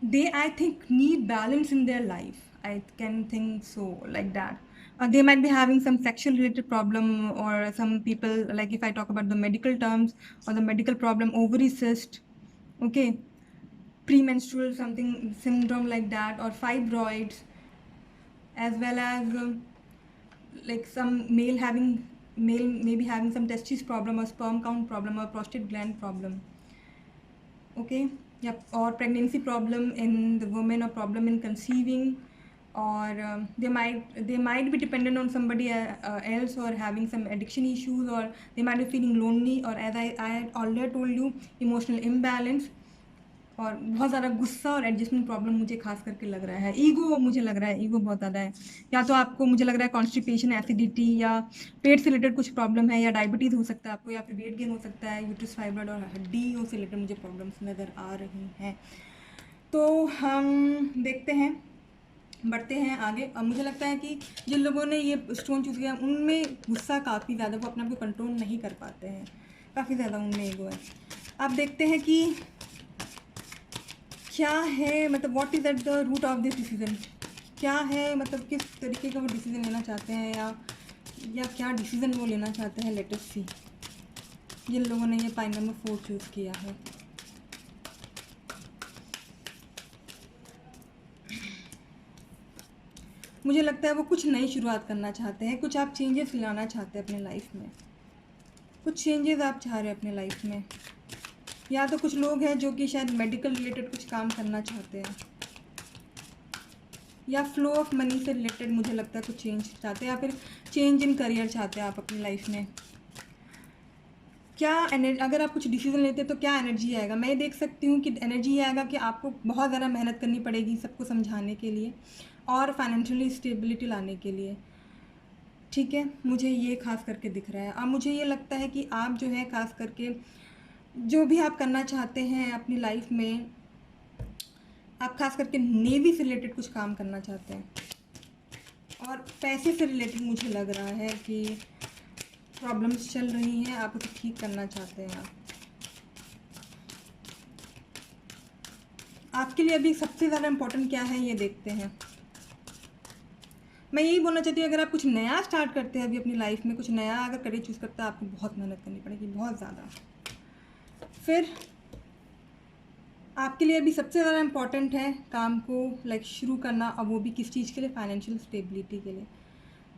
they, I think, need balance in their life. I can think so, like that. They might be having some sexual related problem, or some people, like if I talk about the medical terms or the medical problem, ovary cyst, okay, premenstrual something syndrome like that, or fibroids, as well as like some male maybe having some testes problem, or sperm count problem, or prostate gland problem. Okay, yep, or pregnancy problem in the woman, or problem in conceiving, or they might be dependent on somebody else, or having some addiction issues, or they might be feeling lonely, or as I had already told you, emotional imbalance, और बहुत ज़्यादा गुस्सा और adjustment problem मुझे खास करके लग रहा है. ईगो, मुझे लग रहा है ईगो बहुत ज़्यादा है. या तो आपको, मुझे लग रहा है कॉन्स्टिपेशन, एसिडिटी, या पेट से रिलेटेड कुछ प्रॉब्लम है, या डायबिटीज़ हो सकता है आपको, या फिर वेट गेन हो सकता है, यूट्रस फाइब्रॉइड और हड्डियों से रिलेटेड मुझे प्रॉब्लम्स नज़र आ रही हैं. तो हम देखते हैं, बढ़ते हैं आगे. अब मुझे लगता है कि जिन लोगों ने ये स्टोन चूज़ किया, उनमें गुस्सा काफ़ी ज़्यादा, वो अपने आप को कंट्रोल नहीं कर पाते हैं, काफ़ी ज़्यादा उनमें ईगो है. अब देखते हैं कि क्या है, मतलब what is at the root of this decision. क्या है, मतलब किस तरीके का वो डिसीज़न लेना चाहते हैं, या क्या डिसीज़न वो लेना चाहते हैं। लेट अस सी जिन लोगों ने ये पाइन नंबर 4 चूज़ किया है। मुझे लगता है वो कुछ नई शुरुआत करना चाहते हैं, कुछ आप चेंजेस लाना चाहते हैं अपने लाइफ में, कुछ चेंजेस आप चाह रहे हैं अपने लाइफ में। या तो कुछ लोग हैं जो कि शायद मेडिकल रिलेटेड कुछ काम करना चाहते हैं, या फ्लो ऑफ मनी से रिलेटेड मुझे लगता है कुछ चेंज चाहते हैं, या फिर चेंज इन करियर चाहते हैं आप अपनी लाइफ में। क्या एनर्जी, अगर आप कुछ डिसीजन लेते हैं तो क्या एनर्जी आएगा, मैं ये देख सकती हूँ कि एनर्जी ये आएगा कि आपको बहुत ज़्यादा मेहनत करनी पड़ेगी सबको समझाने के लिए और फाइनेंशियली स्टेबिलिटी लाने के लिए। ठीक है, मुझे ये खास करके दिख रहा है। अब मुझे ये लगता है कि आप जो है खास करके जो भी आप करना चाहते हैं अपनी लाइफ में, आप खास करके नेवी से रिलेटेड कुछ काम करना चाहते हैं और पैसे से रिलेटेड मुझे लग रहा है कि प्रॉब्लम्स चल रही हैं, आप उसे ठीक करना चाहते हैं। आपके लिए अभी सबसे ज़्यादा इम्पोर्टेंट क्या है ये देखते हैं। मैं यही बोलना चाहती हूँ, अगर आप कुछ नया स्टार्ट करते हैं अभी अपनी लाइफ में, कुछ नया अगर करियर चूज़ करता है, आपको बहुत मेहनत करनी पड़ेगी, बहुत ज़्यादा। फिर आपके लिए अभी सबसे ज़्यादा इम्पॉर्टेंट है काम को शुरू करना, अब वो भी किस चीज़ के लिए, फाइनेंशियल स्टेबिलिटी के लिए।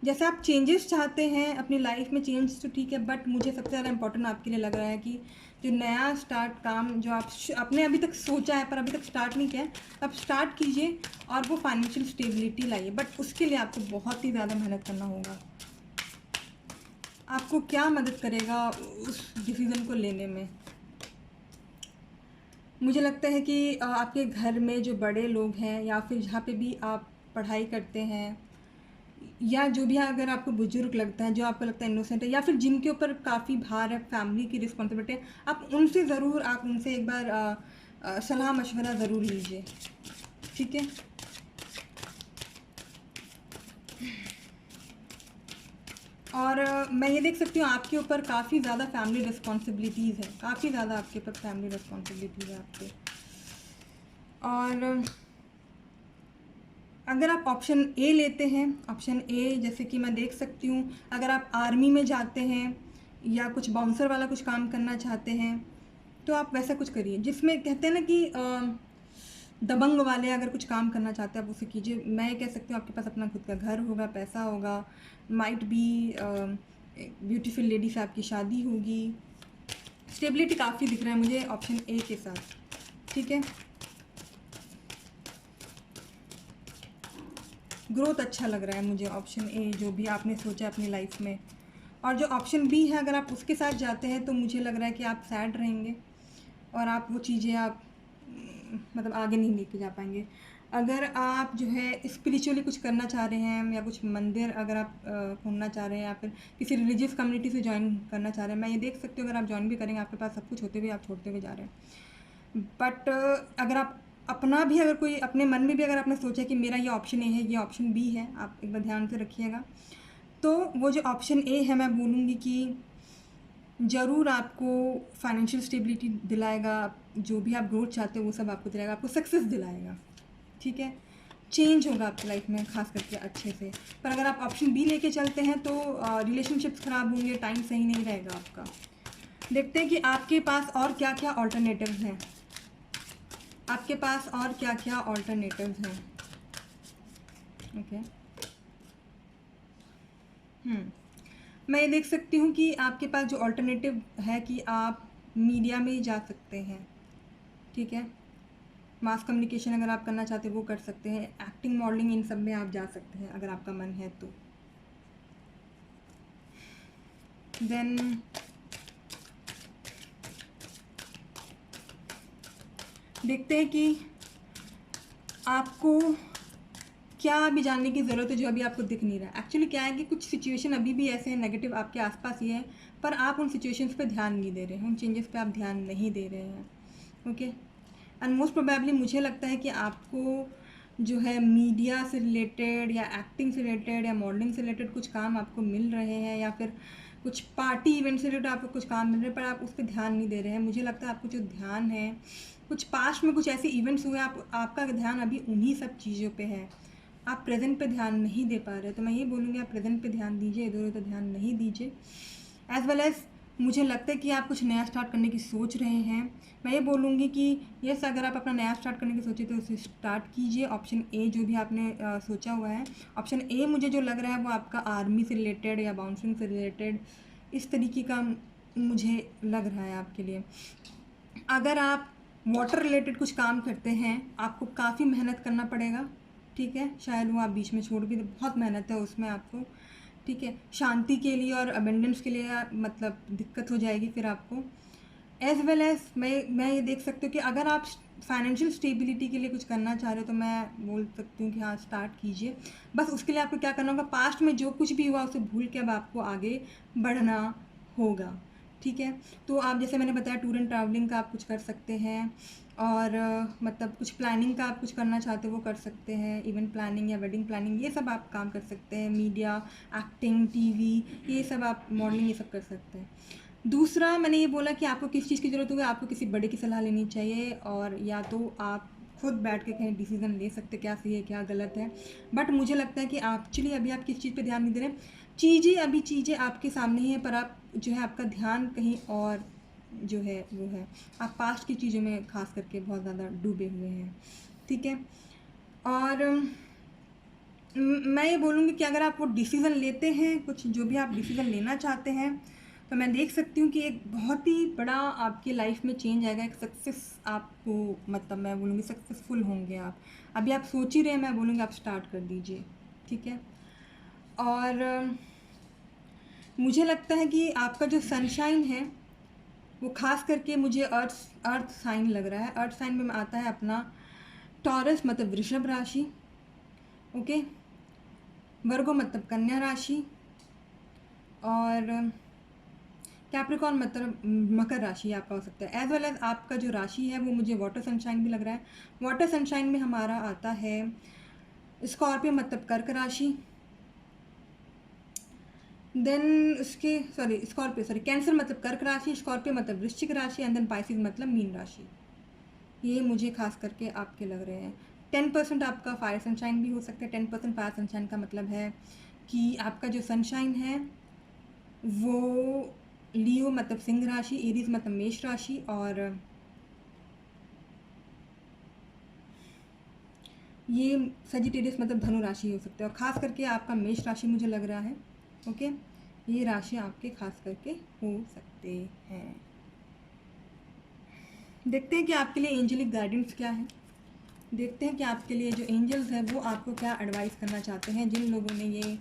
जैसे आप चेंजेस चाहते हैं अपनी लाइफ में, चेंज तो ठीक है, बट मुझे सबसे ज़्यादा इम्पोर्टेंट आपके लिए लग रहा है कि जो नया स्टार्ट काम जो आपने अभी तक सोचा है पर अभी तक स्टार्ट नहीं किया है, अब स्टार्ट कीजिए और वो फाइनेंशियल स्टेबिलिटी लाइए। बट उसके लिए आपको बहुत ही ज़्यादा मेहनत करना होगा। आपको क्या मदद करेगा उस डिसीज़न को लेने में? मुझे लगता है कि आपके घर में जो बड़े लोग हैं या फिर जहाँ पे भी आप पढ़ाई करते हैं, या जो भी अगर आपको बुजुर्ग लगता है, जो आपको लगता है इनोसेंट है, या फिर जिनके ऊपर काफ़ी भार है, फैमिली की रिस्पॉन्सिबिलिटी है, आप उनसे एक बार सलाह मशवरा ज़रूर लीजिए। ठीक है, और मैं ये देख सकती हूँ आपके ऊपर काफ़ी ज़्यादा फैमिली रिस्पॉन्सिबिलिटीज़ है, काफ़ी ज़्यादा आपके ऊपर फैमिली रिस्पॉन्सिबिलिटीज़ है आपके। और अगर आप ऑप्शन ए लेते हैं, ऑप्शन ए जैसे कि मैं देख सकती हूँ, अगर आप आर्मी में जाते हैं या कुछ बाउंसर वाला कुछ काम करना चाहते हैं तो आप वैसा कुछ करिए, जिसमें कहते हैं ना कि दबंग वाले अगर कुछ काम करना चाहते हैं आप उसे कीजिए। मैं ये कह सकती हूँ आपके पास अपना खुद का घर होगा, पैसा होगा, माइट बी ब्यूटीफुल लेडी से आपकी शादी होगी, स्टेबिलिटी काफ़ी दिख रहा है मुझे ऑप्शन ए के साथ। ठीक है, ग्रोथ अच्छा लग रहा है मुझे ऑप्शन ए, जो भी आपने सोचा अपनी लाइफ में। और जो ऑप्शन बी है, अगर आप उसके साथ जाते हैं तो मुझे लग रहा है कि आप सैड रहेंगे और आप वो चीज़ें आप मतलब आगे नहीं लेके जा पाएंगे। अगर आप जो है स्पिरिचुअली कुछ करना चाह रहे हैं, या कुछ मंदिर अगर आप घूमना चाह रहे हैं, या फिर किसी रिलीजियस कम्युनिटी से ज्वाइन करना चाह रहे हैं, मैं ये देख सकती हूँ अगर आप ज्वाइन भी करेंगे, आपके पास सब कुछ होते हुए आप छोड़ते हुए जा रहे हैं। बट अगर आप अपना भी अगर कोई अपने मन में भी अगर आपने सोचा कि मेरा ये ऑप्शन ए है, ये ऑप्शन बी है, आप एक बार ध्यान से रखिएगा, तो वो जो ऑप्शन ए है मैं बोलूँगी कि ज़रूर आपको फाइनेंशियल स्टेबिलिटी दिलाएगा, जो भी आप ग्रोथ चाहते हो वो सब आपको दिलाएगा, आपको सक्सेस दिलाएगा। ठीक है, चेंज होगा आपकी लाइफ में खास करके अच्छे से। पर अगर आप ऑप्शन बी लेके चलते हैं तो रिलेशनशिप्स ख़राब होंगे, टाइम सही नहीं रहेगा आपका। देखते हैं कि आपके पास और क्या क्या ऑल्टरनेटिव्स हैं, आपके पास और क्या क्या ऑल्टरनेटिव्स हैं। ओके, मैं ये देख सकती हूँ कि आपके पास जो ऑल्टरनेटिव है कि आप मीडिया में जा सकते हैं। ठीक है, मास कम्युनिकेशन अगर आप करना चाहते हैं वो कर सकते हैं, एक्टिंग, मॉडलिंग, इन सब में आप जा सकते हैं अगर आपका मन है तो। देन देखते हैं कि आपको क्या अभी जानने की ज़रूरत है जो अभी आपको दिख नहीं रहा। एक्चुअली क्या है कि कुछ सिचुएशन अभी भी ऐसे हैं नेगेटिव आपके आसपास ही है, पर आप उन सिचुएशंस पे ध्यान नहीं दे रहे हैं, उन चेंजेस पे आप ध्यान नहीं दे रहे हैं। ओके, एंड मोस्ट प्रोबेबली मुझे लगता है कि आपको जो है मीडिया से रिलेटेड या एक्टिंग से रिलेटेड या मॉडलिंग से रिलेटेड कुछ काम आपको मिल रहे हैं, या फिर कुछ पार्टी इवेंट से रिलेटेड आपको कुछ काम मिल रहे हैं, पर आप उस पर ध्यान नहीं दे रहे हैं। मुझे लगता है आपको जो ध्यान है, कुछ पास्ट में कुछ ऐसे इवेंट्स हुए, आपका ध्यान अभी उन्हीं सब चीज़ों पे है। आप प्रेजेंट पे ध्यान नहीं दे पा रहे, तो मैं ये बोलूँगी आप प्रेजेंट पे ध्यान दीजिए, इधर उधर ध्यान नहीं दीजिए। एज़ वेल एज़ मुझे लगता है कि आप कुछ नया स्टार्ट करने की सोच रहे हैं। मैं ये बोलूँगी कि यस, अगर आप अपना नया स्टार्ट करने की सोचे तो उसे स्टार्ट कीजिए। ऑप्शन ए जो भी आपने सोचा हुआ है, ऑप्शन ए मुझे जो लग रहा है वो आपका आर्मी से रिलेटेड या बाउंसिंग से रिलेटेड इस तरीके का मुझे लग रहा है आपके लिए। अगर आप वाटर रिलेटेड कुछ काम करते हैं, आपको काफ़ी मेहनत करना पड़ेगा, ठीक है। शायद वो आप बीच में छोड़ भी दें, बहुत मेहनत है उसमें आपको, ठीक है। शांति के लिए और अबेंडेंस के लिए मतलब दिक्कत हो जाएगी फिर आपको। एज़ वेल एज़ मैं ये देख सकती हूँ कि अगर आप फाइनेंशियल स्टेबिलिटी के लिए कुछ करना चाह रहे हो तो मैं बोल सकती हूँ कि हाँ, स्टार्ट कीजिए। बस उसके लिए आपको क्या करना होगा, पास्ट में जो कुछ भी हुआ उसे भूल के अब आपको आगे बढ़ना होगा, ठीक है। तो आप जैसे मैंने बताया टूर एंड ट्रैवलिंग का आप कुछ कर सकते हैं, और मतलब कुछ प्लानिंग का आप कुछ करना चाहते हो वो कर सकते हैं, इवेंट प्लानिंग या वेडिंग प्लानिंग, ये सब आप काम कर सकते हैं। मीडिया, एक्टिंग, टीवी, ये सब आप मॉडलिंग, ये सब कर सकते हैं। दूसरा मैंने ये बोला कि आपको किस चीज़ की ज़रूरत होगी, आपको किसी बड़े की सलाह लेनी चाहिए, और या तो आप खुद बैठ के कहीं डिसीजन ले सकते क्या सही है क्या गलत है। बट मुझे लगता है कि एक्चुअली अभी आप किस चीज़ पे ध्यान नहीं दे रहे। चीज़ें आपके सामने ही हैं, पर आप जो है आपका ध्यान कहीं और जो है वो है, आप पास्ट की चीज़ों में खास करके बहुत ज़्यादा डूबे हुए हैं, ठीक है। और मैं ये बोलूँगी कि अगर आप वो डिसीज़न लेते हैं, कुछ जो भी आप डिसीज़न लेना चाहते हैं, तो मैं देख सकती हूँ कि एक बहुत ही बड़ा आपकी लाइफ में चेंज आएगा, एक सक्सेस आपको, मतलब मैं बोलूँगी सक्सेसफुल होंगे आप। अभी आप सोच ही रहे हैं, मैं बोलूँगी आप स्टार्ट कर दीजिए, ठीक है। और मुझे लगता है कि आपका जो सनशाइन है वो खास करके मुझे अर्थ साइन लग रहा है। अर्थ साइन में आता है अपना टॉरस मतलब वृषभ राशि, ओके, वर्गो मतलब कन्या राशि, और कैप्रिकॉर्न मतलब मकर राशि आपका हो सकता है। एज वेल एज आपका जो राशि है वो मुझे वाटर सनशाइन भी लग रहा है। वाटर सनशाइन में हमारा आता है स्कॉर्पियो मतलब कर्क राशि, देन उसके कैंसर मतलब कर्क राशि, स्कॉर्पियो मतलब वृश्चिक राशि, एंड देन पाइसिस मतलब मीन राशि। ये मुझे खास करके आपके लग रहे हैं। 10% आपका फायर सनशाइन भी हो सकता है। 10% फायर सनशाइन का मतलब है कि आपका जो सनशाइन है वो लियो मतलब सिंह राशि, एरीज मतलब मेष राशि, और ये सजिटेरियस मतलब धनु राशि हो सकता है। और ख़ास करके आपका मेष राशि मुझे लग रहा है, ओके, ये राशि आपके खास करके हो सकते हैं। देखते हैं कि आपके लिए एंजेलिक गाइडेंस क्या है, देखते हैं कि आपके लिए जो एंजल्स हैं वो आपको क्या एडवाइस करना चाहते हैं। जिन लोगों ने ये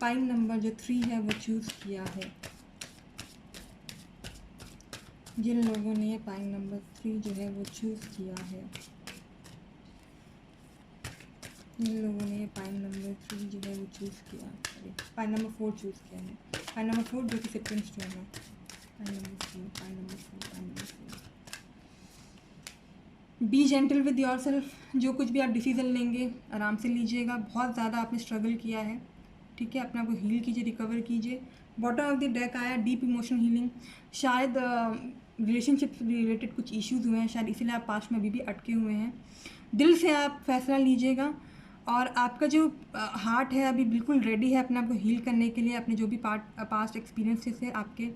पाइन नंबर जो 3 है वो चूज़ किया है, जिन लोगों ने ये पाइन नंबर 3 जो है वो चूज़ किया है, जिन लोगों ने ये पाइन नंबर 3 जो है वो चूज़ किया, सॉरी पाइन नंबर 4 चूज़ किया है, पाइन नंबर 4 जो कि सिट्रन स्टोन है, pine number 4, pine number 4, pine number 4। B gentle with your self. जो कुछ भी आप डिसीज़न लेंगे आराम से लीजिएगा। बहुत ज़्यादा आपने स्ट्रगल किया है, ठीक है, अपने आप को हील कीजिए, रिकवर कीजिए। बॉटम ऑफ द डेक आया डीप इमोशनल हीलिंग। शायद रिलेशनशिप रिलेटेड कुछ इश्यूज हुए हैं, शायद इसीलिए आप पास्ट में अभी भी अटके हुए हैं। दिल से आप फैसला लीजिएगा, और आपका जो हार्ट है अभी बिल्कुल रेडी है अपने आप को हील करने के लिए, अपने जो भी पास्ट एक्सपीरियंसेस है आपके,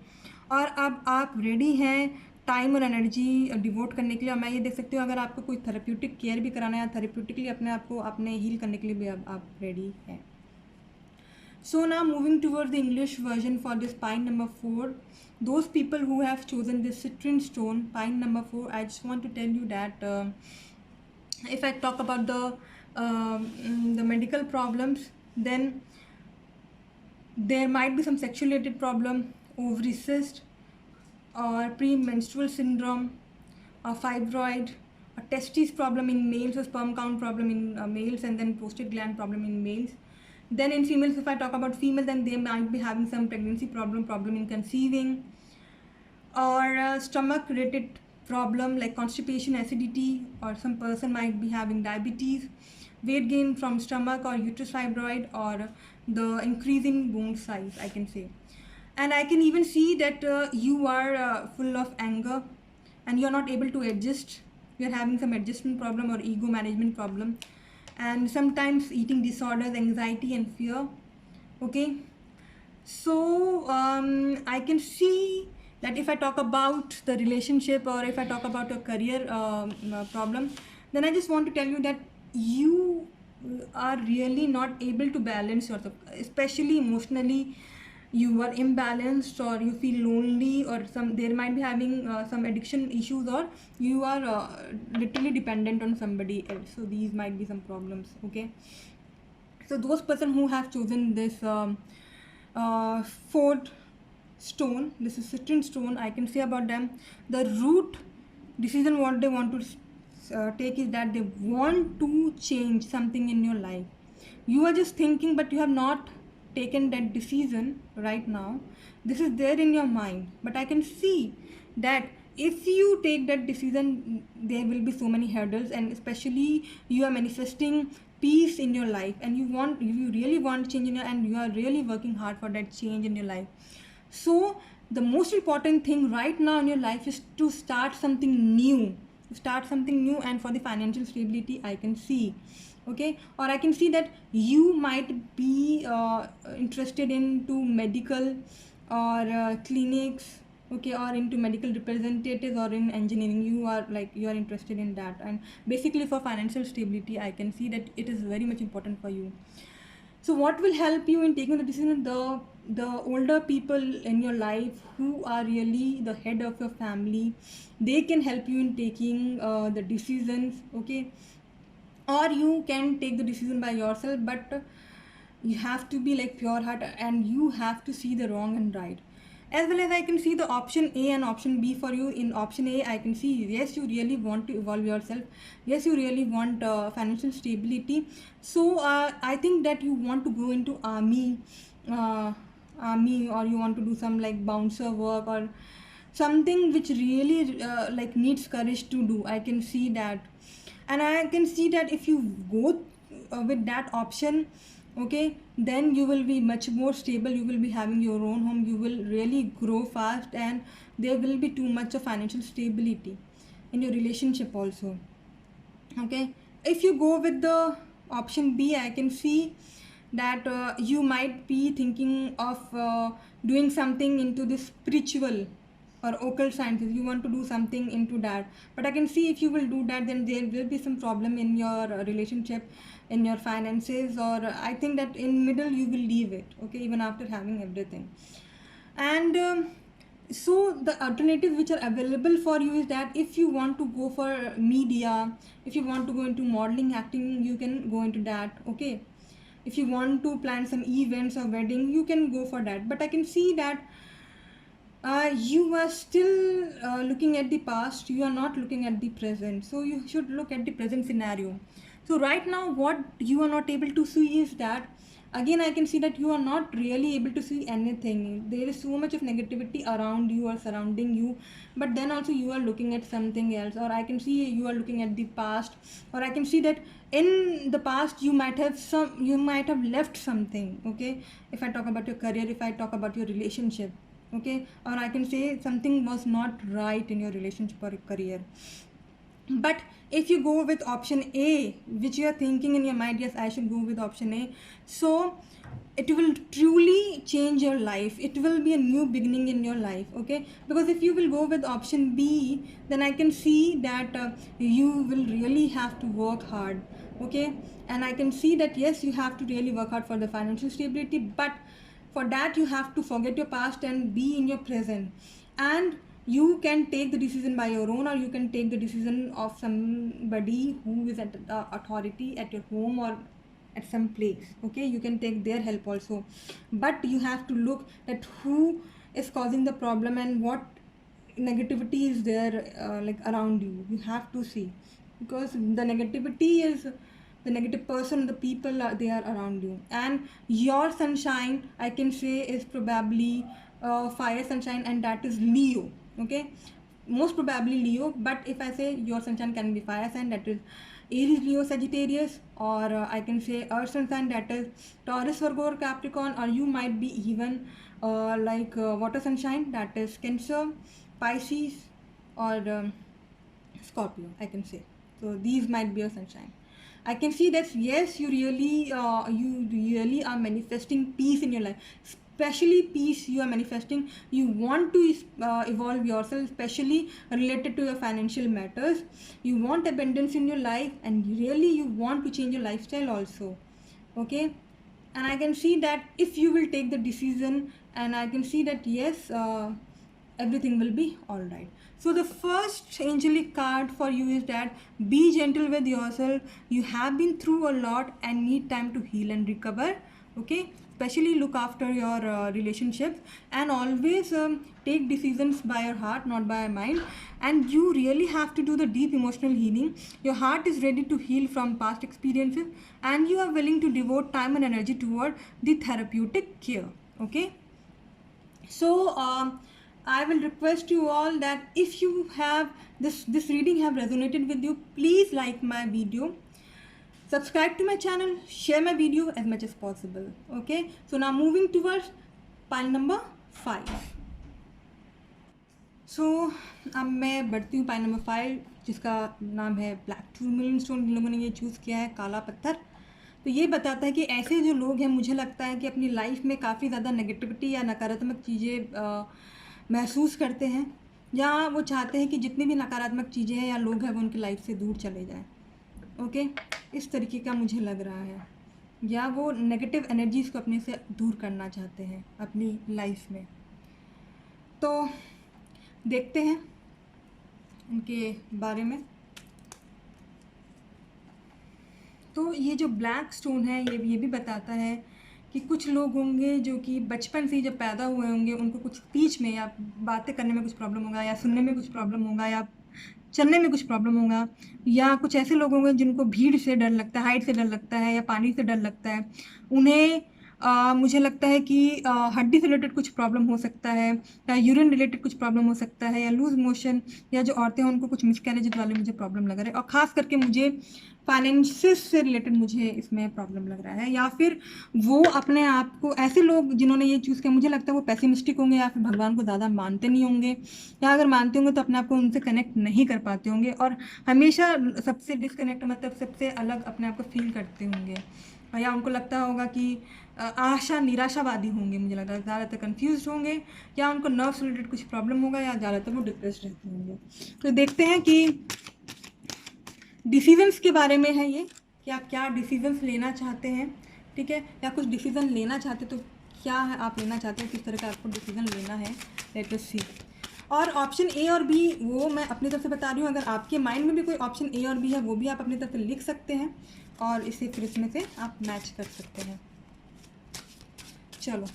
और अब आप रेडी हैं टाइम और एनर्जी डिवोट करने के लिए। और मैं ये देख सकती हूँ अगर आपको कोई थेरेप्यूटिक केयर भी कराना है, थेरेप्यूटिकली अपने आप को अपने हील करने के लिए भी अब आप रेडी हैं। So now moving towards the English version for this pine number 4, those people who have chosen this citrine stone, pine number 4, I just want to tell you that if I talk about the medical problems, then there might be some sexual related problem, ovary cyst, or premenstrual syndrome, or fibroid, a testes problem in males, a sperm count problem in males, and then prostate gland problem in males. Then in females, if I talk about female, then they might be having some pregnancy problem in conceiving, or stomach related problem like constipation, acidity, or some person might be having diabetes, weight gain from stomach or uterus fibroid, or the increasing bone size, I can say. And I can even see that you are full of anger and you're not able to adjust. You're having some adjustment problem or ego management problem. and sometimes eating disorders, anxiety and fear. Okay, so I can see that if I talk about the relationship or if I talk about your career problem, then I just want to tell you that you are really not able to balance yourself, especially emotionally. You are imbalanced, or you feel lonely, or there might be having some addiction issues, or you are literally dependent on somebody else. So these might be some problems. Okay, so those person who have chosen this fourth stone, this is citrine stone, I can say about them, the root decision what they want to take is that they want to change something in your life. You are just thinking, but you have not taken that decision right now. This is there in your mind, but I can see that if you take that decision, there will be so many hurdles, and especially you are manifesting peace in your life, and you really want change in your, and you are really working hard for that change in your life. So the most important thing right now in your life is to start something new, and for the financial stability I can see. Okay, or I can see that you might be interested into medical or clinics, okay, or into medical representatives or in engineering. You are interested in that, and basically for financial stability I can see that it is very much important for you. So what will help you in taking the decision? The older people in your life who are really the head of your family, they can help you in taking the decisions. Okay, or you can take the decision by yourself, but you have to be like pure heart, and you have to see the wrong and right. As well as I can see the option A and option B for you. In option A I can see, yes, you really want to evolve yourself, yes, you really want financial stability. So I think that you want to go into uh, army, or you want to do some like bouncer work, or something which really like needs courage to do. I can see that, and I can see that if you go with that option, okay, then you will be much more stable, you will be having your own home, you will really grow fast, and there will be too much of financial stability in your relationship also. Okay, if you go with the option B, I can see that you might be thinking of doing something into this spiritual or occult sciences. You want to do something into that, but I can see if you will do that, then there will be some problem in your relationship, in your finances, or I think that in middle you will leave it, okay, even after having everything. And so the alternatives which are available for you is that if you want to go for media, if you want to go into modeling, acting, you can go into that. Okay, if you want to plan some events or wedding, you can go for that. But I can see that you are still looking at the past, you are not looking at the present, so you should look at the present scenario. So right now what you are not able to see is that, again I can see that you are not really able to see anything. There is so much of negativity around you or surrounding you, but then also you are looking at something else, or I can see you are looking at the past, or I can see that in the past you might have left something. Okay, if I talk about your career, if I talk about your relationship, okay, or I can say something was not right in your relationship or career. But if you go with option A, which you are thinking in your mind, yes, I should go with option A, so it will truly change your life, it will be a new beginning in your life. Okay, because if you will go with option B, then I can see that you will really have to work hard. Okay, and I can see that yes, you have to really work hard for the financial stability, but for that you have to forget your past and be in your present, and you can take the decision by your own, or you can take the decision of somebody who is at the authority at your home or at some place. Okay, you can take their help also, but you have to look at who is causing the problem and what negativity is there like around you. You have to see, because the negativity is the negative person, the people they are around you. And your sunshine, I can say, is probably fire sign, and that is Leo. Okay, most probably Leo, but if I say your sunshine can be fire sign, that is Aries, Leo, Sagittarius, or I can say earth sunshine, that is Taurus, Virgo, or Capricorn, or you might be even water sunshine, that is Cancer, Pisces, or Scorpio, I can say. So these might be your sunshine. I can see that yes, you really are manifesting peace in your life, especially peace you are manifesting. You want to evolve yourself, especially related to your financial matters. You want abundance in your life, and really you want to change your lifestyle also. Okay, and I can see that if you will take the decision, and I can see that yes, everything will be all right. So the first angelic card for you is that be gentle with yourself. You have been through a lot and need time to heal and recover. Okay, especially look after your relationships, and always take decisions by your heart, not by your mind. And you really have to do the deep emotional healing. Your heart is ready to heal from past experiences, and you are willing to devote time and energy toward the therapeutic care. Okay, so I will request you all that if you have this reading have resonated with you, please like my video, subscribe to my channel, share my video as much as possible. Okay, so now moving towards pile number 5. सो अब मैं बढ़ती हूँ pile number 5, जिसका नाम है black टूरमेलिन stone. जिन लोगों ने ये चूज़ किया है, काला पत्थर. तो ये बताता है कि ऐसे जो लोग हैं, मुझे लगता है कि अपनी लाइफ में काफ़ी ज़्यादा नेगेटिविटी या नकारात्मक चीज़ें महसूस करते हैं, या वो चाहते हैं कि जितनी भी नकारात्मक चीज़ें हैं या लोग हैं वो उनकी लाइफ से दूर चले जाएं. ओके, इस तरीके का मुझे लग रहा है, या वो नेगेटिव एनर्जीज़ को अपने से दूर करना चाहते हैं अपनी लाइफ में. तो देखते हैं उनके बारे में. तो ये जो ब्लैक स्टोन है, ये भी बताता है कि कुछ लोग होंगे जो कि बचपन से ही जब पैदा हुए होंगे, उनको कुछ स्पीच में या बातें करने में कुछ प्रॉब्लम होगा, या सुनने में कुछ प्रॉब्लम होगा, या चलने में कुछ प्रॉब्लम होगा. या कुछ ऐसे लोग होंगे जिनको भीड़ से डर लगता है, हाइट से डर लगता है, या पानी से डर लगता है. उन्हें मुझे लगता है कि हड्डी से रिलेटेड कुछ प्रॉब्लम हो सकता है, या यूरिन रिलेटेड कुछ प्रॉब्लम हो सकता है, या लूज मोशन, या जो औरतें हैं उनको कुछ मिसकैरेज वाले मुझे प्रॉब्लम लग रहा है. और ख़ास करके मुझे फाइनेंसिस से रिलेटेड मुझे इसमें प्रॉब्लम लग रहा है. या फिर वो अपने आप को, ऐसे लोग जिन्होंने ये चूज़ किया, मुझे लगता है वो पेसिमिस्टिक होंगे, या फिर भगवान को ज़्यादा मानते नहीं होंगे, या अगर मानते होंगे तो अपने आप को उनसे कनेक्ट नहीं कर पाते होंगे, और हमेशा सबसे डिसकनेक्ट, मतलब सबसे अलग अपने आप को फील करते होंगे. या उनको लगता होगा कि निराशावादी होंगे. मुझे लगता है ज़्यादातर कंफ्यूज होंगे, या उनको नर्व्स रिलेटेड कुछ प्रॉब्लम होगा, या ज़्यादातर वो डिप्रेस्ड रहते होंगे. तो देखते हैं कि डिसीजंस के बारे में है ये, कि आप क्या डिसीजंस लेना चाहते हैं. ठीक है, या कुछ डिसीजन लेना चाहते तो क्या है आप लेना चाहते हैं, किस तरह का आपको डिसीजन लेना है. लेट अस सी. और ऑप्शन ए और बी वो मैं अपनी तरफ से बता रही हूँ. अगर आपके माइंड में भी कोई ऑप्शन ए और बी है, वो भी आप अपनी तरफ से लिख सकते हैं, और इसे फिर इसमें से आप मैच कर सकते हैं. चलो,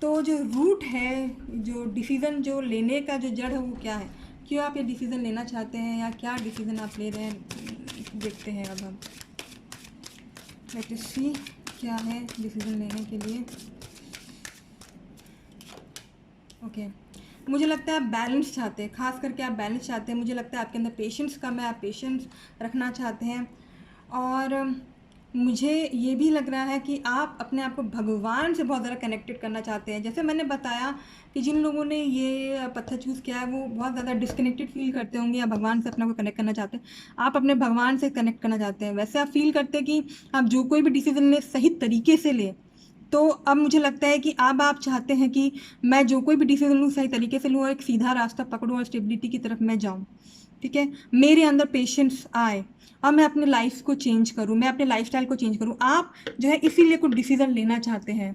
तो जो रूट है, जो डिसीज़न जो लेने का जो जड़ है, वो क्या है, क्यों आप ये डिसीज़न लेना चाहते हैं, या क्या डिसीज़न आप ले रहे हैं, देखते हैं. अब हम लेट अस सी क्या है डिसीज़न लेने के लिए. ओके, मुझे लगता है आप बैलेंस चाहते हैं, खास करके आप बैलेंस चाहते हैं. मुझे लगता है आपके अंदर पेशेंस कम है, आप पेशेंस रखना चाहते हैं. और मुझे ये भी लग रहा है कि आप अपने आप को भगवान से बहुत ज़्यादा कनेक्टेड करना चाहते हैं. जैसे मैंने बताया कि जिन लोगों ने ये पत्थर चूज़ किया है, वो बहुत ज़्यादा डिस्कनेक्टेड फील करते होंगे, या भगवान से अपने को कनेक्ट करना चाहते हैं. आप अपने भगवान से कनेक्ट करना चाहते हैं. वैसे आप फील करते हैं कि आप जो कोई भी डिसीज़न लें सही तरीके से लें. तो अब मुझे लगता है कि अब आप चाहते हैं कि मैं जो कोई भी डिसीज़न लूँ सही तरीके से लूँ, और एक सीधा रास्ता पकड़ूँ, और स्टेबिलिटी की तरफ मैं जाऊँ. ठीक है, मेरे अंदर पेशेंस आए, और मैं अपने लाइफ को चेंज करूँ, मैं अपने लाइफस्टाइल को चेंज करूँ. आप जो है इसीलिए कुछ डिसीज़न लेना चाहते हैं.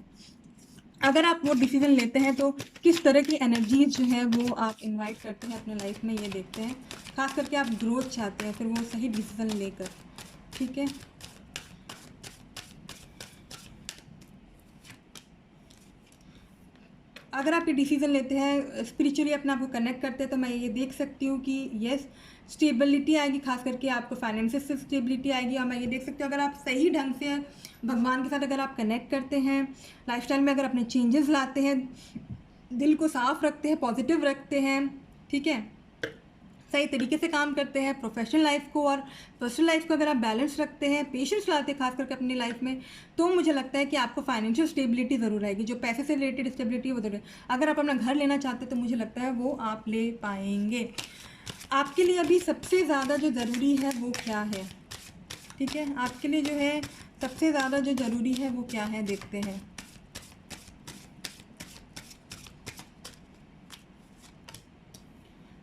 अगर आप वो डिसीज़न लेते हैं तो किस तरह की एनर्जीज जो है वो आप इनवाइट करते हैं अपने लाइफ में, ये देखते हैं. खास करके आप ग्रोथ चाहते हैं, फिर वो सही डिसीज़न लेकर. ठीक है, अगर आप ये डिसीज़न लेते हैं, स्पिरिचुअली अपने आप को कनेक्ट करते हैं, तो मैं ये देख सकती हूँ कि यस, स्टेबिलिटी आएगी. खास करके आपको फाइनेंसिस से स्टेबिलिटी आएगी. और मैं ये देख सकती हूँ, अगर आप सही ढंग से भगवान के साथ अगर आप कनेक्ट करते हैं, लाइफस्टाइल में अगर अपने चेंजेस लाते हैं, दिल को साफ रखते हैं, पॉजिटिव रखते हैं. ठीक है, सही तरीके से काम करते हैं, प्रोफेशनल लाइफ को और पर्सनल लाइफ को अगर आप बैलेंस रखते हैं, पेशेंस लाते हैं खास करके अपनी लाइफ में, तो मुझे लगता है कि आपको फाइनेंशियल स्टेबिलिटी ज़रूर आएगी. जो पैसे से रिलेटेड स्टेबिलिटी है वो ज़रूर है. अगर आप अपना घर लेना चाहते हैं तो मुझे लगता है वो आप ले पाएंगे. आपके लिए अभी सबसे ज़्यादा जो ज़रूरी है वो क्या है, ठीक है, आपके लिए जो है सबसे ज़्यादा जो ज़रूरी है वो क्या है, देखते हैं।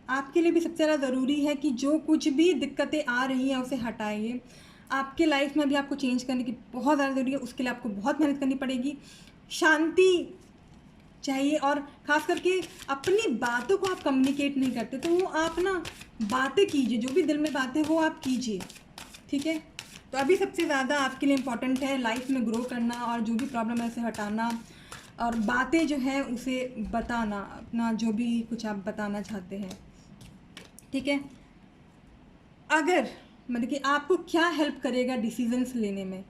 आपके लिए भी सबसे ज़्यादा ज़रूरी है कि जो कुछ भी दिक्कतें आ रही हैं उसे हटाइए। आपके लाइफ में भी आपको चेंज करने की बहुत ज़्यादा ज़रूरी है, उसके लिए आपको बहुत मेहनत करनी पड़ेगी। शांति चाहिए, और ख़ास करके अपनी बातों को आप कम्युनिकेट नहीं करते तो वो आप ना बातें कीजिए, जो भी दिल में बातें वो आप कीजिए, ठीक है। तो अभी सबसे ज़्यादा आपके लिए इम्पॉर्टेंट है लाइफ में ग्रो करना, और जो भी प्रॉब्लम है उसे हटाना, और बातें जो है उसे बताना, अपना जो भी कुछ आप बताना चाहते हैं, ठीक है। अगर मतलब कि आपको क्या हेल्प करेगा डिसीजंस लेने में,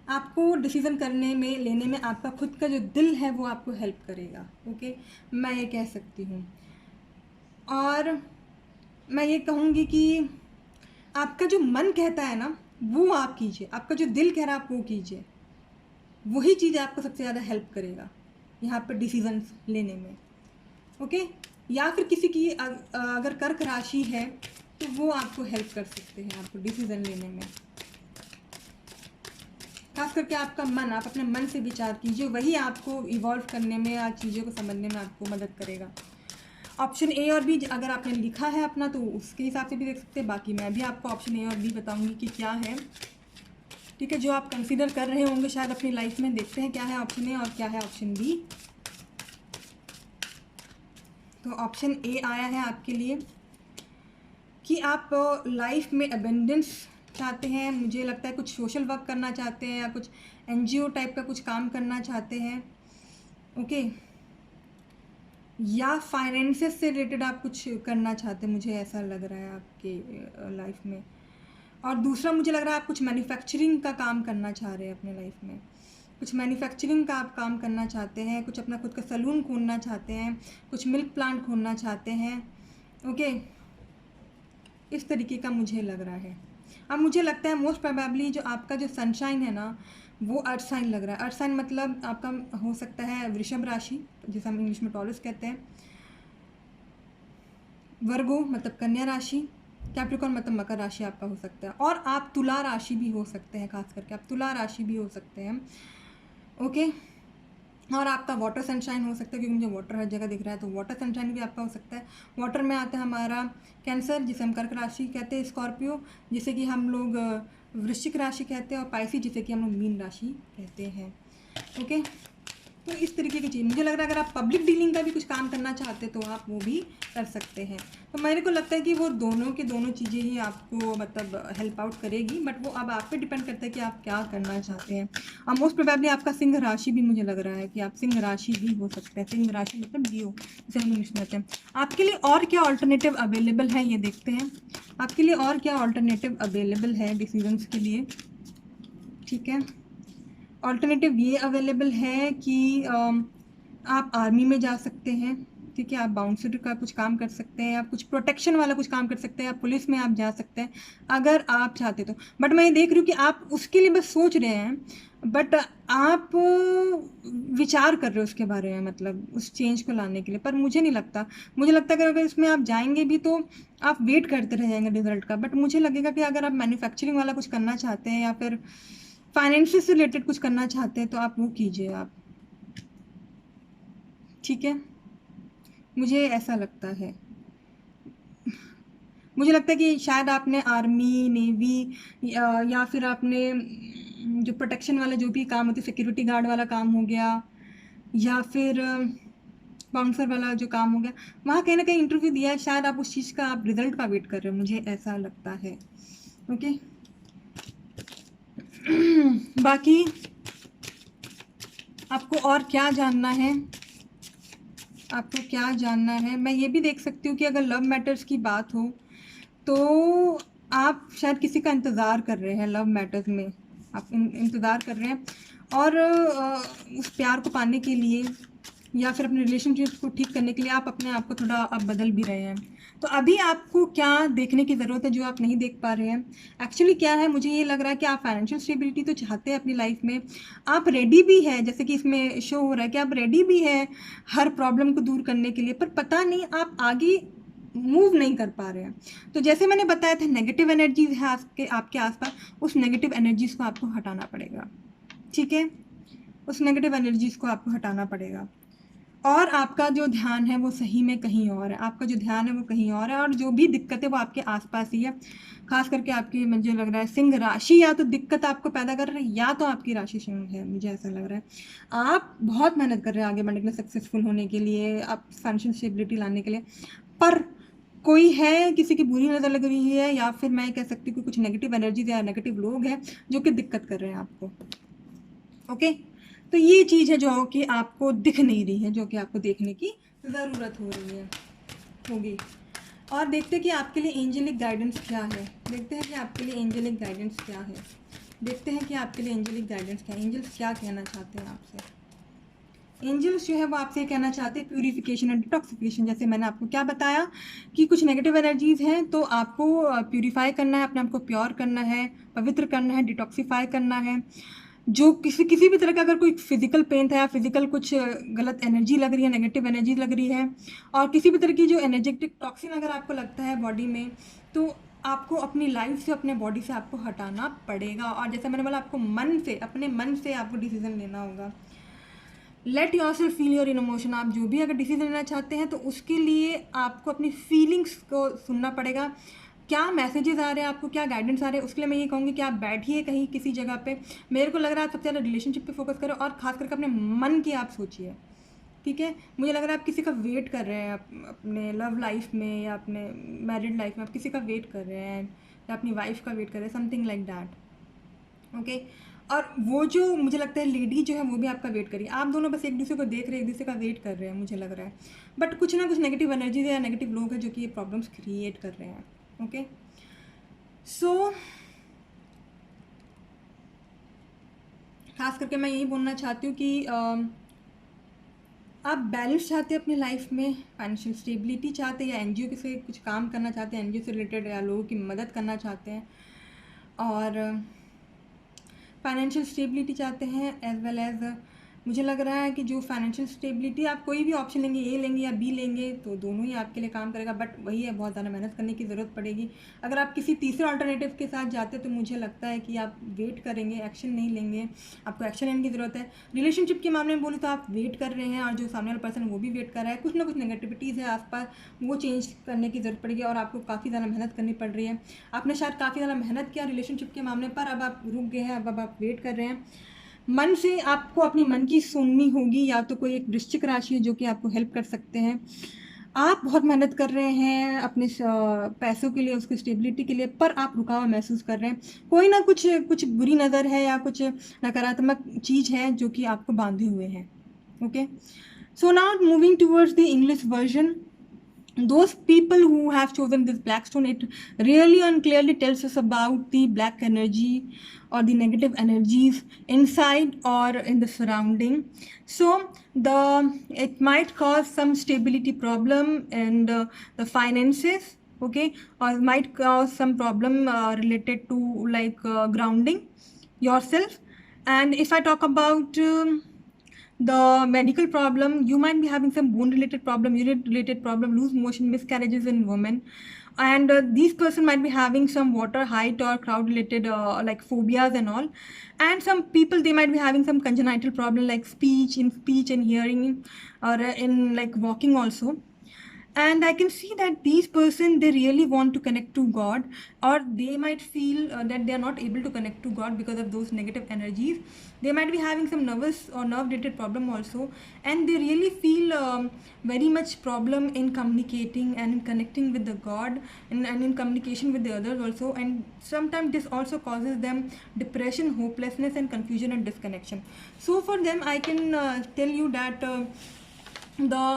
आपको डिसीज़न करने में लेने में आपका खुद का जो दिल है वो आपको हेल्प करेगा, ओके, मैं ये कह सकती हूँ। और मैं ये कहूँगी कि आपका जो मन कहता है ना वो आप कीजिए, आपका जो दिल कह रहा है आप वो कीजिए, वही चीज़ आपको सबसे ज़्यादा हेल्प करेगा यहाँ पर डिसीजंस लेने में, ओके। या फिर किसी की अगर कर्क राशि है तो वो आपको हेल्प कर सकते हैं आपको डिसीज़न लेने में। खास करके आपका मन, आप अपने मन से विचार कीजिए, वही आपको इवॉल्व करने में या चीज़ों को समझने में आपको मदद करेगा। ऑप्शन ए और बी अगर आपने लिखा है अपना तो उसके हिसाब से भी देख सकते हैं, बाकी मैं भी आपको ऑप्शन ए और बी बताऊंगी कि क्या है, ठीक है, जो आप कंसीडर कर रहे होंगे शायद अपनी लाइफ में। देखते हैं क्या है ऑप्शन ए और क्या है ऑप्शन बी। तो ऑप्शन ए आया है आपके लिए कि आप लाइफ में अबेंडेंस चाहते हैं, मुझे लगता है कुछ सोशल वर्क करना चाहते हैं या कुछ एनजीओ टाइप का कुछ काम करना चाहते हैं, ओके, या फाइनेंसेस से रिलेटेड आप कुछ करना चाहते हैं, मुझे ऐसा लग रहा है आपके लाइफ में। और दूसरा मुझे लग रहा है आप कुछ मैन्युफैक्चरिंग का काम करना चाह रहे हैं अपने लाइफ में, कुछ मैन्युफैक्चरिंग का आप काम करना चाहते हैं, कुछ अपना खुद का सलून खोलना चाहते हैं, कुछ मिल्क प्लांट खोलना चाहते हैं, ओके, इस तरीके का मुझे लग रहा है। अब मुझे लगता है मोस्ट प्रोबेबली जो आपका जो सनशाइन है ना वो अर्थ साइन लग रहा है। अर्थ साइन मतलब आपका हो सकता है वृषभ राशि, जिसे हम इंग्लिश में टॉरस कहते हैं, वर्गो मतलब कन्या राशि, कैप्रिकॉर्न मतलब मकर राशि आपका हो सकता है, और आप तुला राशि भी हो सकते हैं, खास करके आप तुला राशि भी हो सकते हैं, ओके। और आपका वाटर सनशाइन हो सकता है, क्योंकि मुझे वाटर हर जगह दिख रहा है, तो वाटर सनशाइन भी आपका हो सकता है। वाटर में आता है हमारा कैंसर, जिसे हम कर्क राशि कहते हैं, स्कॉर्पियो जिसे कि हम लोग वृश्चिक राशि कहते हैं, और पाइसी जिसे कि हम लोग मीन राशि कहते हैं, ओके। तो इस तरीके की चीज़ मुझे लग रहा है अगर आप पब्लिक डीलिंग का भी कुछ काम करना चाहते तो आप वो भी कर सकते हैं। तो मेरे को लगता है कि वो दोनों के दोनों चीज़ें ही आपको मतलब हेल्प आउट करेगी, बट वो अब आप पे डिपेंड करता है कि आप क्या करना चाहते हैं। और मोस्ट प्रोबेबली आपका सिंह राशि भी मुझे लग रहा है कि आप सिंह राशि भी हो सकते हैं। सिंह राशि मतलब लियो जिसे हम इंग्लिश में कहते हैं। आपके लिए और क्या ऑल्टरनेटिव अवेलेबल है ये देखते हैं, आपके लिए और क्या ऑल्टरनेटिव अवेलेबल है डिसीजंस के लिए, ठीक है। ऑल्टरनेटिव ये अवेलेबल है कि आप आर्मी में जा सकते हैं, ठीक है, आप बाउंसर का कुछ काम कर सकते हैं, आप कुछ प्रोटेक्शन वाला कुछ काम कर सकते हैं, आप पुलिस में आप जा सकते हैं अगर आप चाहते तो। बट मैं ये देख रही हूँ कि आप उसके लिए बस सोच रहे हैं, बट आप विचार कर रहे हो उसके बारे में, मतलब उस चेंज को लाने के लिए। पर मुझे नहीं लगता, मुझे लगता है कि अगर इसमें आप जाएंगे भी तो आप वेट करते रह जाएंगे रिजल्ट का। बट मुझे लगेगा कि अगर आप मैन्युफैक्चरिंग वाला कुछ करना चाहते हैं या फिर फाइनेंशियल से रिलेटेड कुछ करना चाहते हैं तो आप वो कीजिए आप, ठीक है, मुझे ऐसा लगता है। मुझे लगता है कि शायद आपने आर्मी, नेवी या फिर आपने जो प्रोटेक्शन वाला जो भी काम होती है, सिक्योरिटी गार्ड वाला काम हो गया या फिर बाउंसर वाला जो काम हो गया, वहाँ कहीं ना कहीं इंटरव्यू दिया है, शायद आप उस चीज़ का आप रिजल्ट का वेट कर रहे हो, मुझे ऐसा लगता है, ओके। बाकी आपको और क्या जानना है, आपको क्या जानना है, मैं ये भी देख सकती हूँ कि अगर लव मैटर्स की बात हो तो आप शायद किसी का इंतज़ार कर रहे हैं, लव मैटर्स में आप इंतज़ार कर रहे हैं, और उस प्यार को पाने के लिए या फिर अपने रिलेशनशिप को ठीक करने के लिए आप अपने आप को थोड़ा अब बदल भी रहे हैं। तो अभी आपको क्या देखने की ज़रूरत है जो आप नहीं देख पा रहे हैं, एक्चुअली क्या है, मुझे ये लग रहा है कि आप फाइनेंशियल स्टेबिलिटी तो चाहते हैं अपनी लाइफ में, आप रेडी भी है, जैसे कि इसमें शो हो रहा है कि आप रेडी भी है हर प्रॉब्लम को दूर करने के लिए, पर पता नहीं आप आगे मूव नहीं कर पा रहे हैं। तो जैसे मैंने बताया था नेगेटिव एनर्जीज है आपके आसपास, उस नेगेटिव एनर्जीज़ को आपको हटाना पड़ेगा, ठीक है, उस नेगेटिव एनर्जीज़ को आपको हटाना पड़ेगा। और आपका जो ध्यान है वो सही में कहीं और है, आपका जो ध्यान है वो कहीं और है, और जो भी दिक्कत है वो आपके आसपास ही है। खास करके आपकी, मुझे लग रहा है सिंह राशि या तो दिक्कत आपको पैदा कर रही है, या तो आपकी राशि सिंह है, मुझे ऐसा लग रहा है। आप बहुत मेहनत कर रहे हैं आगे बढ़ने के लिए, सक्सेसफुल होने के लिए, आप फाइनेंशियल स्टेबिलिटी लाने के लिए, पर कोई है, किसी की बुरी नज़र लग रही है, या फिर मैं कह सकती हूँ कि कुछ नेगेटिव एनर्जीज या नेगेटिव लोग हैं जो कि दिक्कत कर रहे हैं आपको। ओके, तो ये चीज़ है जो कि आपको दिख नहीं रही है, जो कि आपको देखने की ज़रूरत हो रही है होगी। और देखते हैं कि आपके लिए एंजेलिक गाइडेंस क्या है, देखते हैं कि आपके लिए एंजेलिक गाइडेंस क्या है, देखते हैं कि आपके लिए एंजेलिक गाइडेंस क्या है, एंजल्स क्या कहना चाहते हैं आपसे। एंजल्स जो है वो आपसे कहना चाहते हैं प्यूरिफिकेशन एंड डिटॉक्सिफिकेशन। जैसे मैंने आपको क्या बताया कि कुछ नेगेटिव एनर्जीज़ हैं, तो आपको प्यूरिफाई करना है, अपने आप को प्योर करना है, पवित्र करना है, डिटॉक्सीफाई करना है। जो किसी भी तरह का अगर कोई फिजिकल पेन था या फिजिकल कुछ गलत एनर्जी लग रही है, नेगेटिव एनर्जी लग रही है, और किसी भी तरह की जो एनर्जेटिक टॉक्सिन अगर आपको लगता है बॉडी में, तो आपको अपनी लाइफ से, अपने बॉडी से आपको हटाना पड़ेगा। और जैसे मैंने बोला, आपको मन से, अपने मन से आपको डिसीजन लेना होगा। Late yourself feel your emotion. आप जो भी अगर डिसीजन लेना चाहते हैं तो उसके लिए आपको अपनी फीलिंग्स को सुनना पड़ेगा। क्या मैसेजेस आ रहे हैं आपको, क्या गाइडेंस आ रहे हैं, उसके लिए मैं ये कहूँगी कि आप बैठिए कहीं किसी जगह पे। मेरे को लग रहा है आप सबसे ज़्यादा रिलेशनशिप पे फोकस करें, और खास करके अपने मन की आप सोचिए, ठीक है। मुझे लग रहा है आप किसी का वेट कर रहे हैं अपने लव लाइफ में या अपने मैरिड लाइफ में, आप किसी का वेट कर रहे हैं या अपनी वाइफ का वेट कर रहे हैं, समथिंग लाइक दैट। ओके, और वो जो मुझे लगता है लेडी जो है वो भी आपका वेट करिए। आप दोनों बस एक दूसरे को देख रहे हैं, एक दूसरे का वेट कर रहे हैं, मुझे लग रहा है। बट कुछ ना कुछ नेगेटिव एनर्जीज या नेगेटिव लोग हैं जो कि ये प्रॉब्लम्स क्रिएट कर रहे हैं। ओके, सो खास करके मैं यही बोलना चाहती हूँ कि आप बैलेंस चाहते हैं अपनी लाइफ में, फाइनेंशियल स्टेबिलिटी चाहते हैं, या एनजीओ के से कुछ काम करना चाहते हैं, एनजीओ से रिलेटेड, या लोगों की मदद करना चाहते हैं, और फाइनेंशियल स्टेबिलिटी चाहते हैं, एज वेल एज मुझे लग रहा है कि जो फाइनेंशियल स्टेबिलिटी, आप कोई भी ऑप्शन लेंगे, ए लेंगे या बी लेंगे, तो दोनों ही आपके लिए काम करेगा। बट वही है, बहुत ज़्यादा मेहनत करने की ज़रूरत पड़ेगी। अगर आप किसी तीसरे अल्टरनेटिव के साथ जाते हैं तो मुझे लगता है कि आप वेट करेंगे, एक्शन नहीं लेंगे, आपको एक्शन लेने की ज़रूरत है। रिलेशनशिप के मामले में बोलूँ तो आप वेट कर रहे हैं, और जो सामने वाला पर्सन वो भी वेट कर रहा है। कुछ ना कुछ नेगेटिविटीज़ है आसपास, वो चेंज करने की ज़रूरत पड़ेगी, और आपको काफ़ी ज़्यादा मेहनत करनी पड़ रही है। आपने शायद काफ़ी ज़्यादा मेहनत किया रिलेशनशिप के मामले पर, अब आप रुक गए हैं, अब आप वेट कर रहे हैं। मन से आपको अपनी मन की सुननी होगी, या तो कोई एक वृश्चिक राशि है जो कि आपको हेल्प कर सकते हैं। आप बहुत मेहनत कर रहे हैं अपने पैसों के लिए, उसकी स्टेबिलिटी के लिए, पर आप रुका हुआ महसूस कर रहे हैं। कोई ना कुछ बुरी नज़र है या कुछ नकारात्मक चीज़ है जो कि आपको बांधे हुए हैं। Okay, so now moving towards the English version. Those people who have chosen this black stone, it really and clearly tells us about the black energy or the negative energies inside or in the surrounding. So it might cause some stability problem and the finances, okay, or might cause some problem related to like grounding yourself. And if I talk about the medical problem, you might be having some bone related problem, urine related problem, loose motion, miscarriages in women, and these person might be having some water, height or crowd related like phobias and all. And some people, they might be having some congenital problem like speech and hearing, or in like walking also. And I can see that these person, they really want to connect to God, or they might feel that they are not able to connect to God because of those negative energies. They might be having some nervous or nerve related problem also, and they really feel very much problem in communicating and in connecting with the God, and in communication with the others also. And sometimes this also causes them depression, hopelessness and confusion and disconnection. So for them, I can tell you that the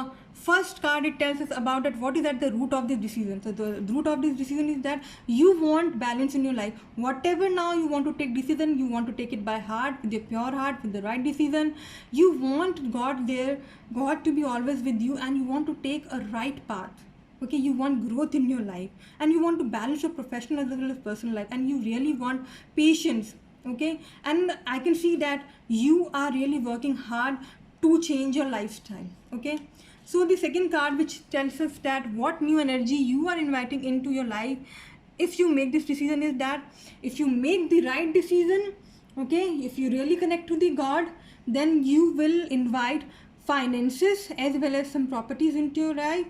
first card, it tells us about that what is at the root of this decision. So the root of this decision is that you want balance in your life. Whatever now you want to take decision, you want to take it by heart, with your pure heart, with the right decision. You want God there, God to be always with you, and you want to take a right path. Okay, you want growth in your life, and you want to balance your professional as well as personal life, and you really want patience. Okay, and I can see that you are really working hard to change your lifestyle. Okay, So the second card, which tells us that what new energy you are inviting into your life if you make this decision, is that if you make the right decision, okay, if you really connect to the God, then you will invite finances as well as some properties into your life,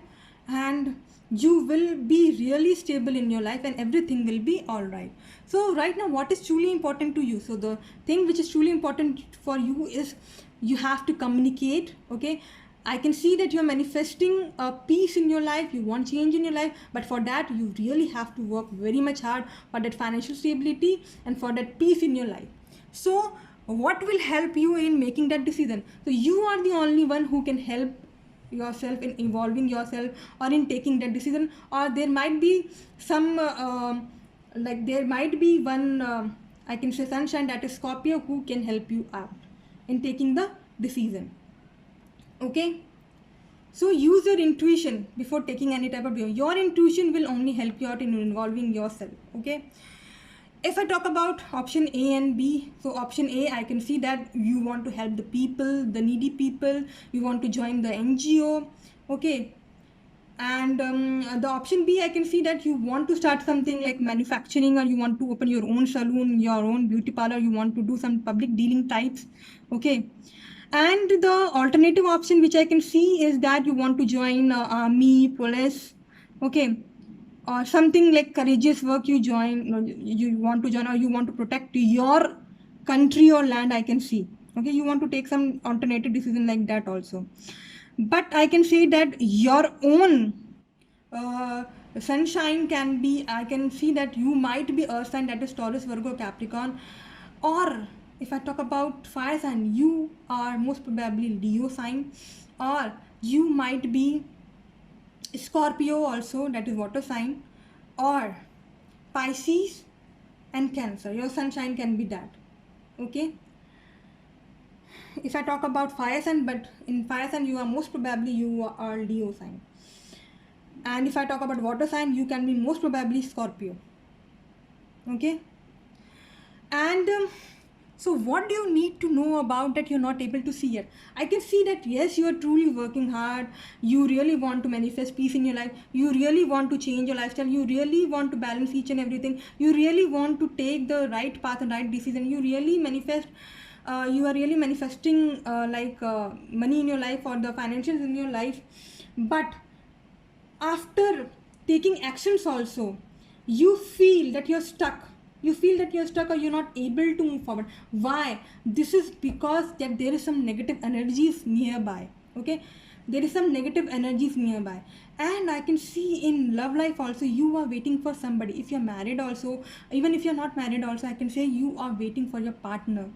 and you will be really stable in your life, and everything will be all right. So right now, what is truly important to you? So the thing which is truly important for you is you have to communicate, okay. I can see that you're manifesting a peace in your life, you want change in your life, but for that you really have to work very much hard for that financial stability and for that peace in your life. So what will help you in making that decision? So you are the only one who can help yourself in evolving yourself or in taking that decision, or there might be some like there might be one I can say sunshine, that is Scorpio, who can help you out in taking the decision. Okay, so use your intuition before taking any type of decision. Your intuition will only help you out in involving yourself. Okay, if I talk about option A and B, so option A, I can see that you want to help the people, the needy people, you want to join the NGO. Okay, and the option B, I can see that you want to start something like manufacturing, or you want to open your own salon, your own beauty parlor, you want to do some public dealing types. Okay, and the alternative option which I can see is that you want to join army, police, okay, or something like courageous work you want to join, or you want to protect your country or land, I can see. Okay, you want to take some alternative decision like that also. But I can say that your own uh, sunshine can be, I can see that you might be earth sign, that is Taurus, Virgo, Capricorn, or if I talk about fire sign, you are most probably Leo sign, or you might be Scorpio also, that is water sign, or Pisces and Cancer. Your sunshine can be that. Okay, if I talk about fire sign, but in fire sign you are most probably you are Leo sign, and if I talk about water sign, you can be most probably Scorpio. Okay, and so what do you need to know about that you're not able to see yet? I can see that yes, you are truly working hard, you really want to manifest peace in your life, you really want to change your lifestyle, you really want to balance each and everything, you really want to take the right path and right decision, you really manifest, you are really manifesting money in your life or the financials in your life. But after taking actions also, you feel that you're stuck, or you're not able to move forward. Why? This is because that there is some negative energies nearby. Okay, there is some negative energies nearby, and I can see in love life also you are waiting for somebody. If you're married also, even if you're not married also, I can say you are waiting for your partner,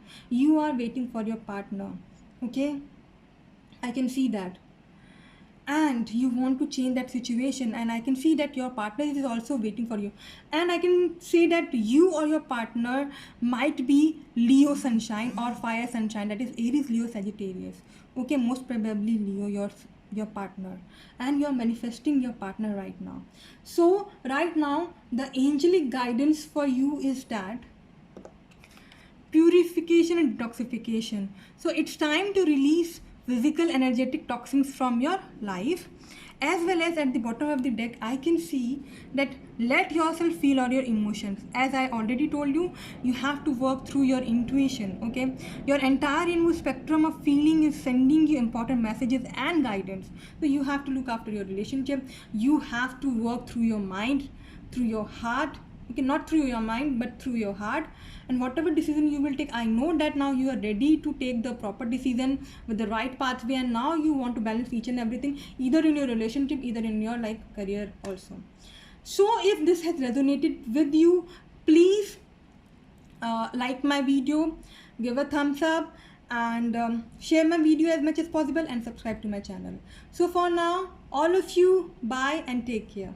okay, I can see that, and you want to change that situation, and I can see that your partner is also waiting for you, and I can say that you or your partner might be Leo sunshine or fire sunshine, that is Aries, Leo, Sagittarius. Okay, most probably Leo, your partner, and you're manifesting your partner right now. So right now the angelic guidance for you is that purification and detoxification. So it's time to release physical energetic toxins from your life. As well as at the bottom of the deck, I can see that let yourself feel all your emotions. As I already told you, you have to work through your intuition. Okay, your entire inward spectrum of feeling is sending you important messages and guidance. So you have to look after your relationship, you have to work through your mind, through your heart. Okay, not through your mind but through your heart, and whatever decision you will take, I know that now you are ready to take the proper decision with the right pathway, and now you want to balance each and everything, either in your relationship, either in your like career also. So if this has resonated with you, please like my video, give a thumbs up, and share my video as much as possible, and subscribe to my channel. So for now, all of you, bye and take care.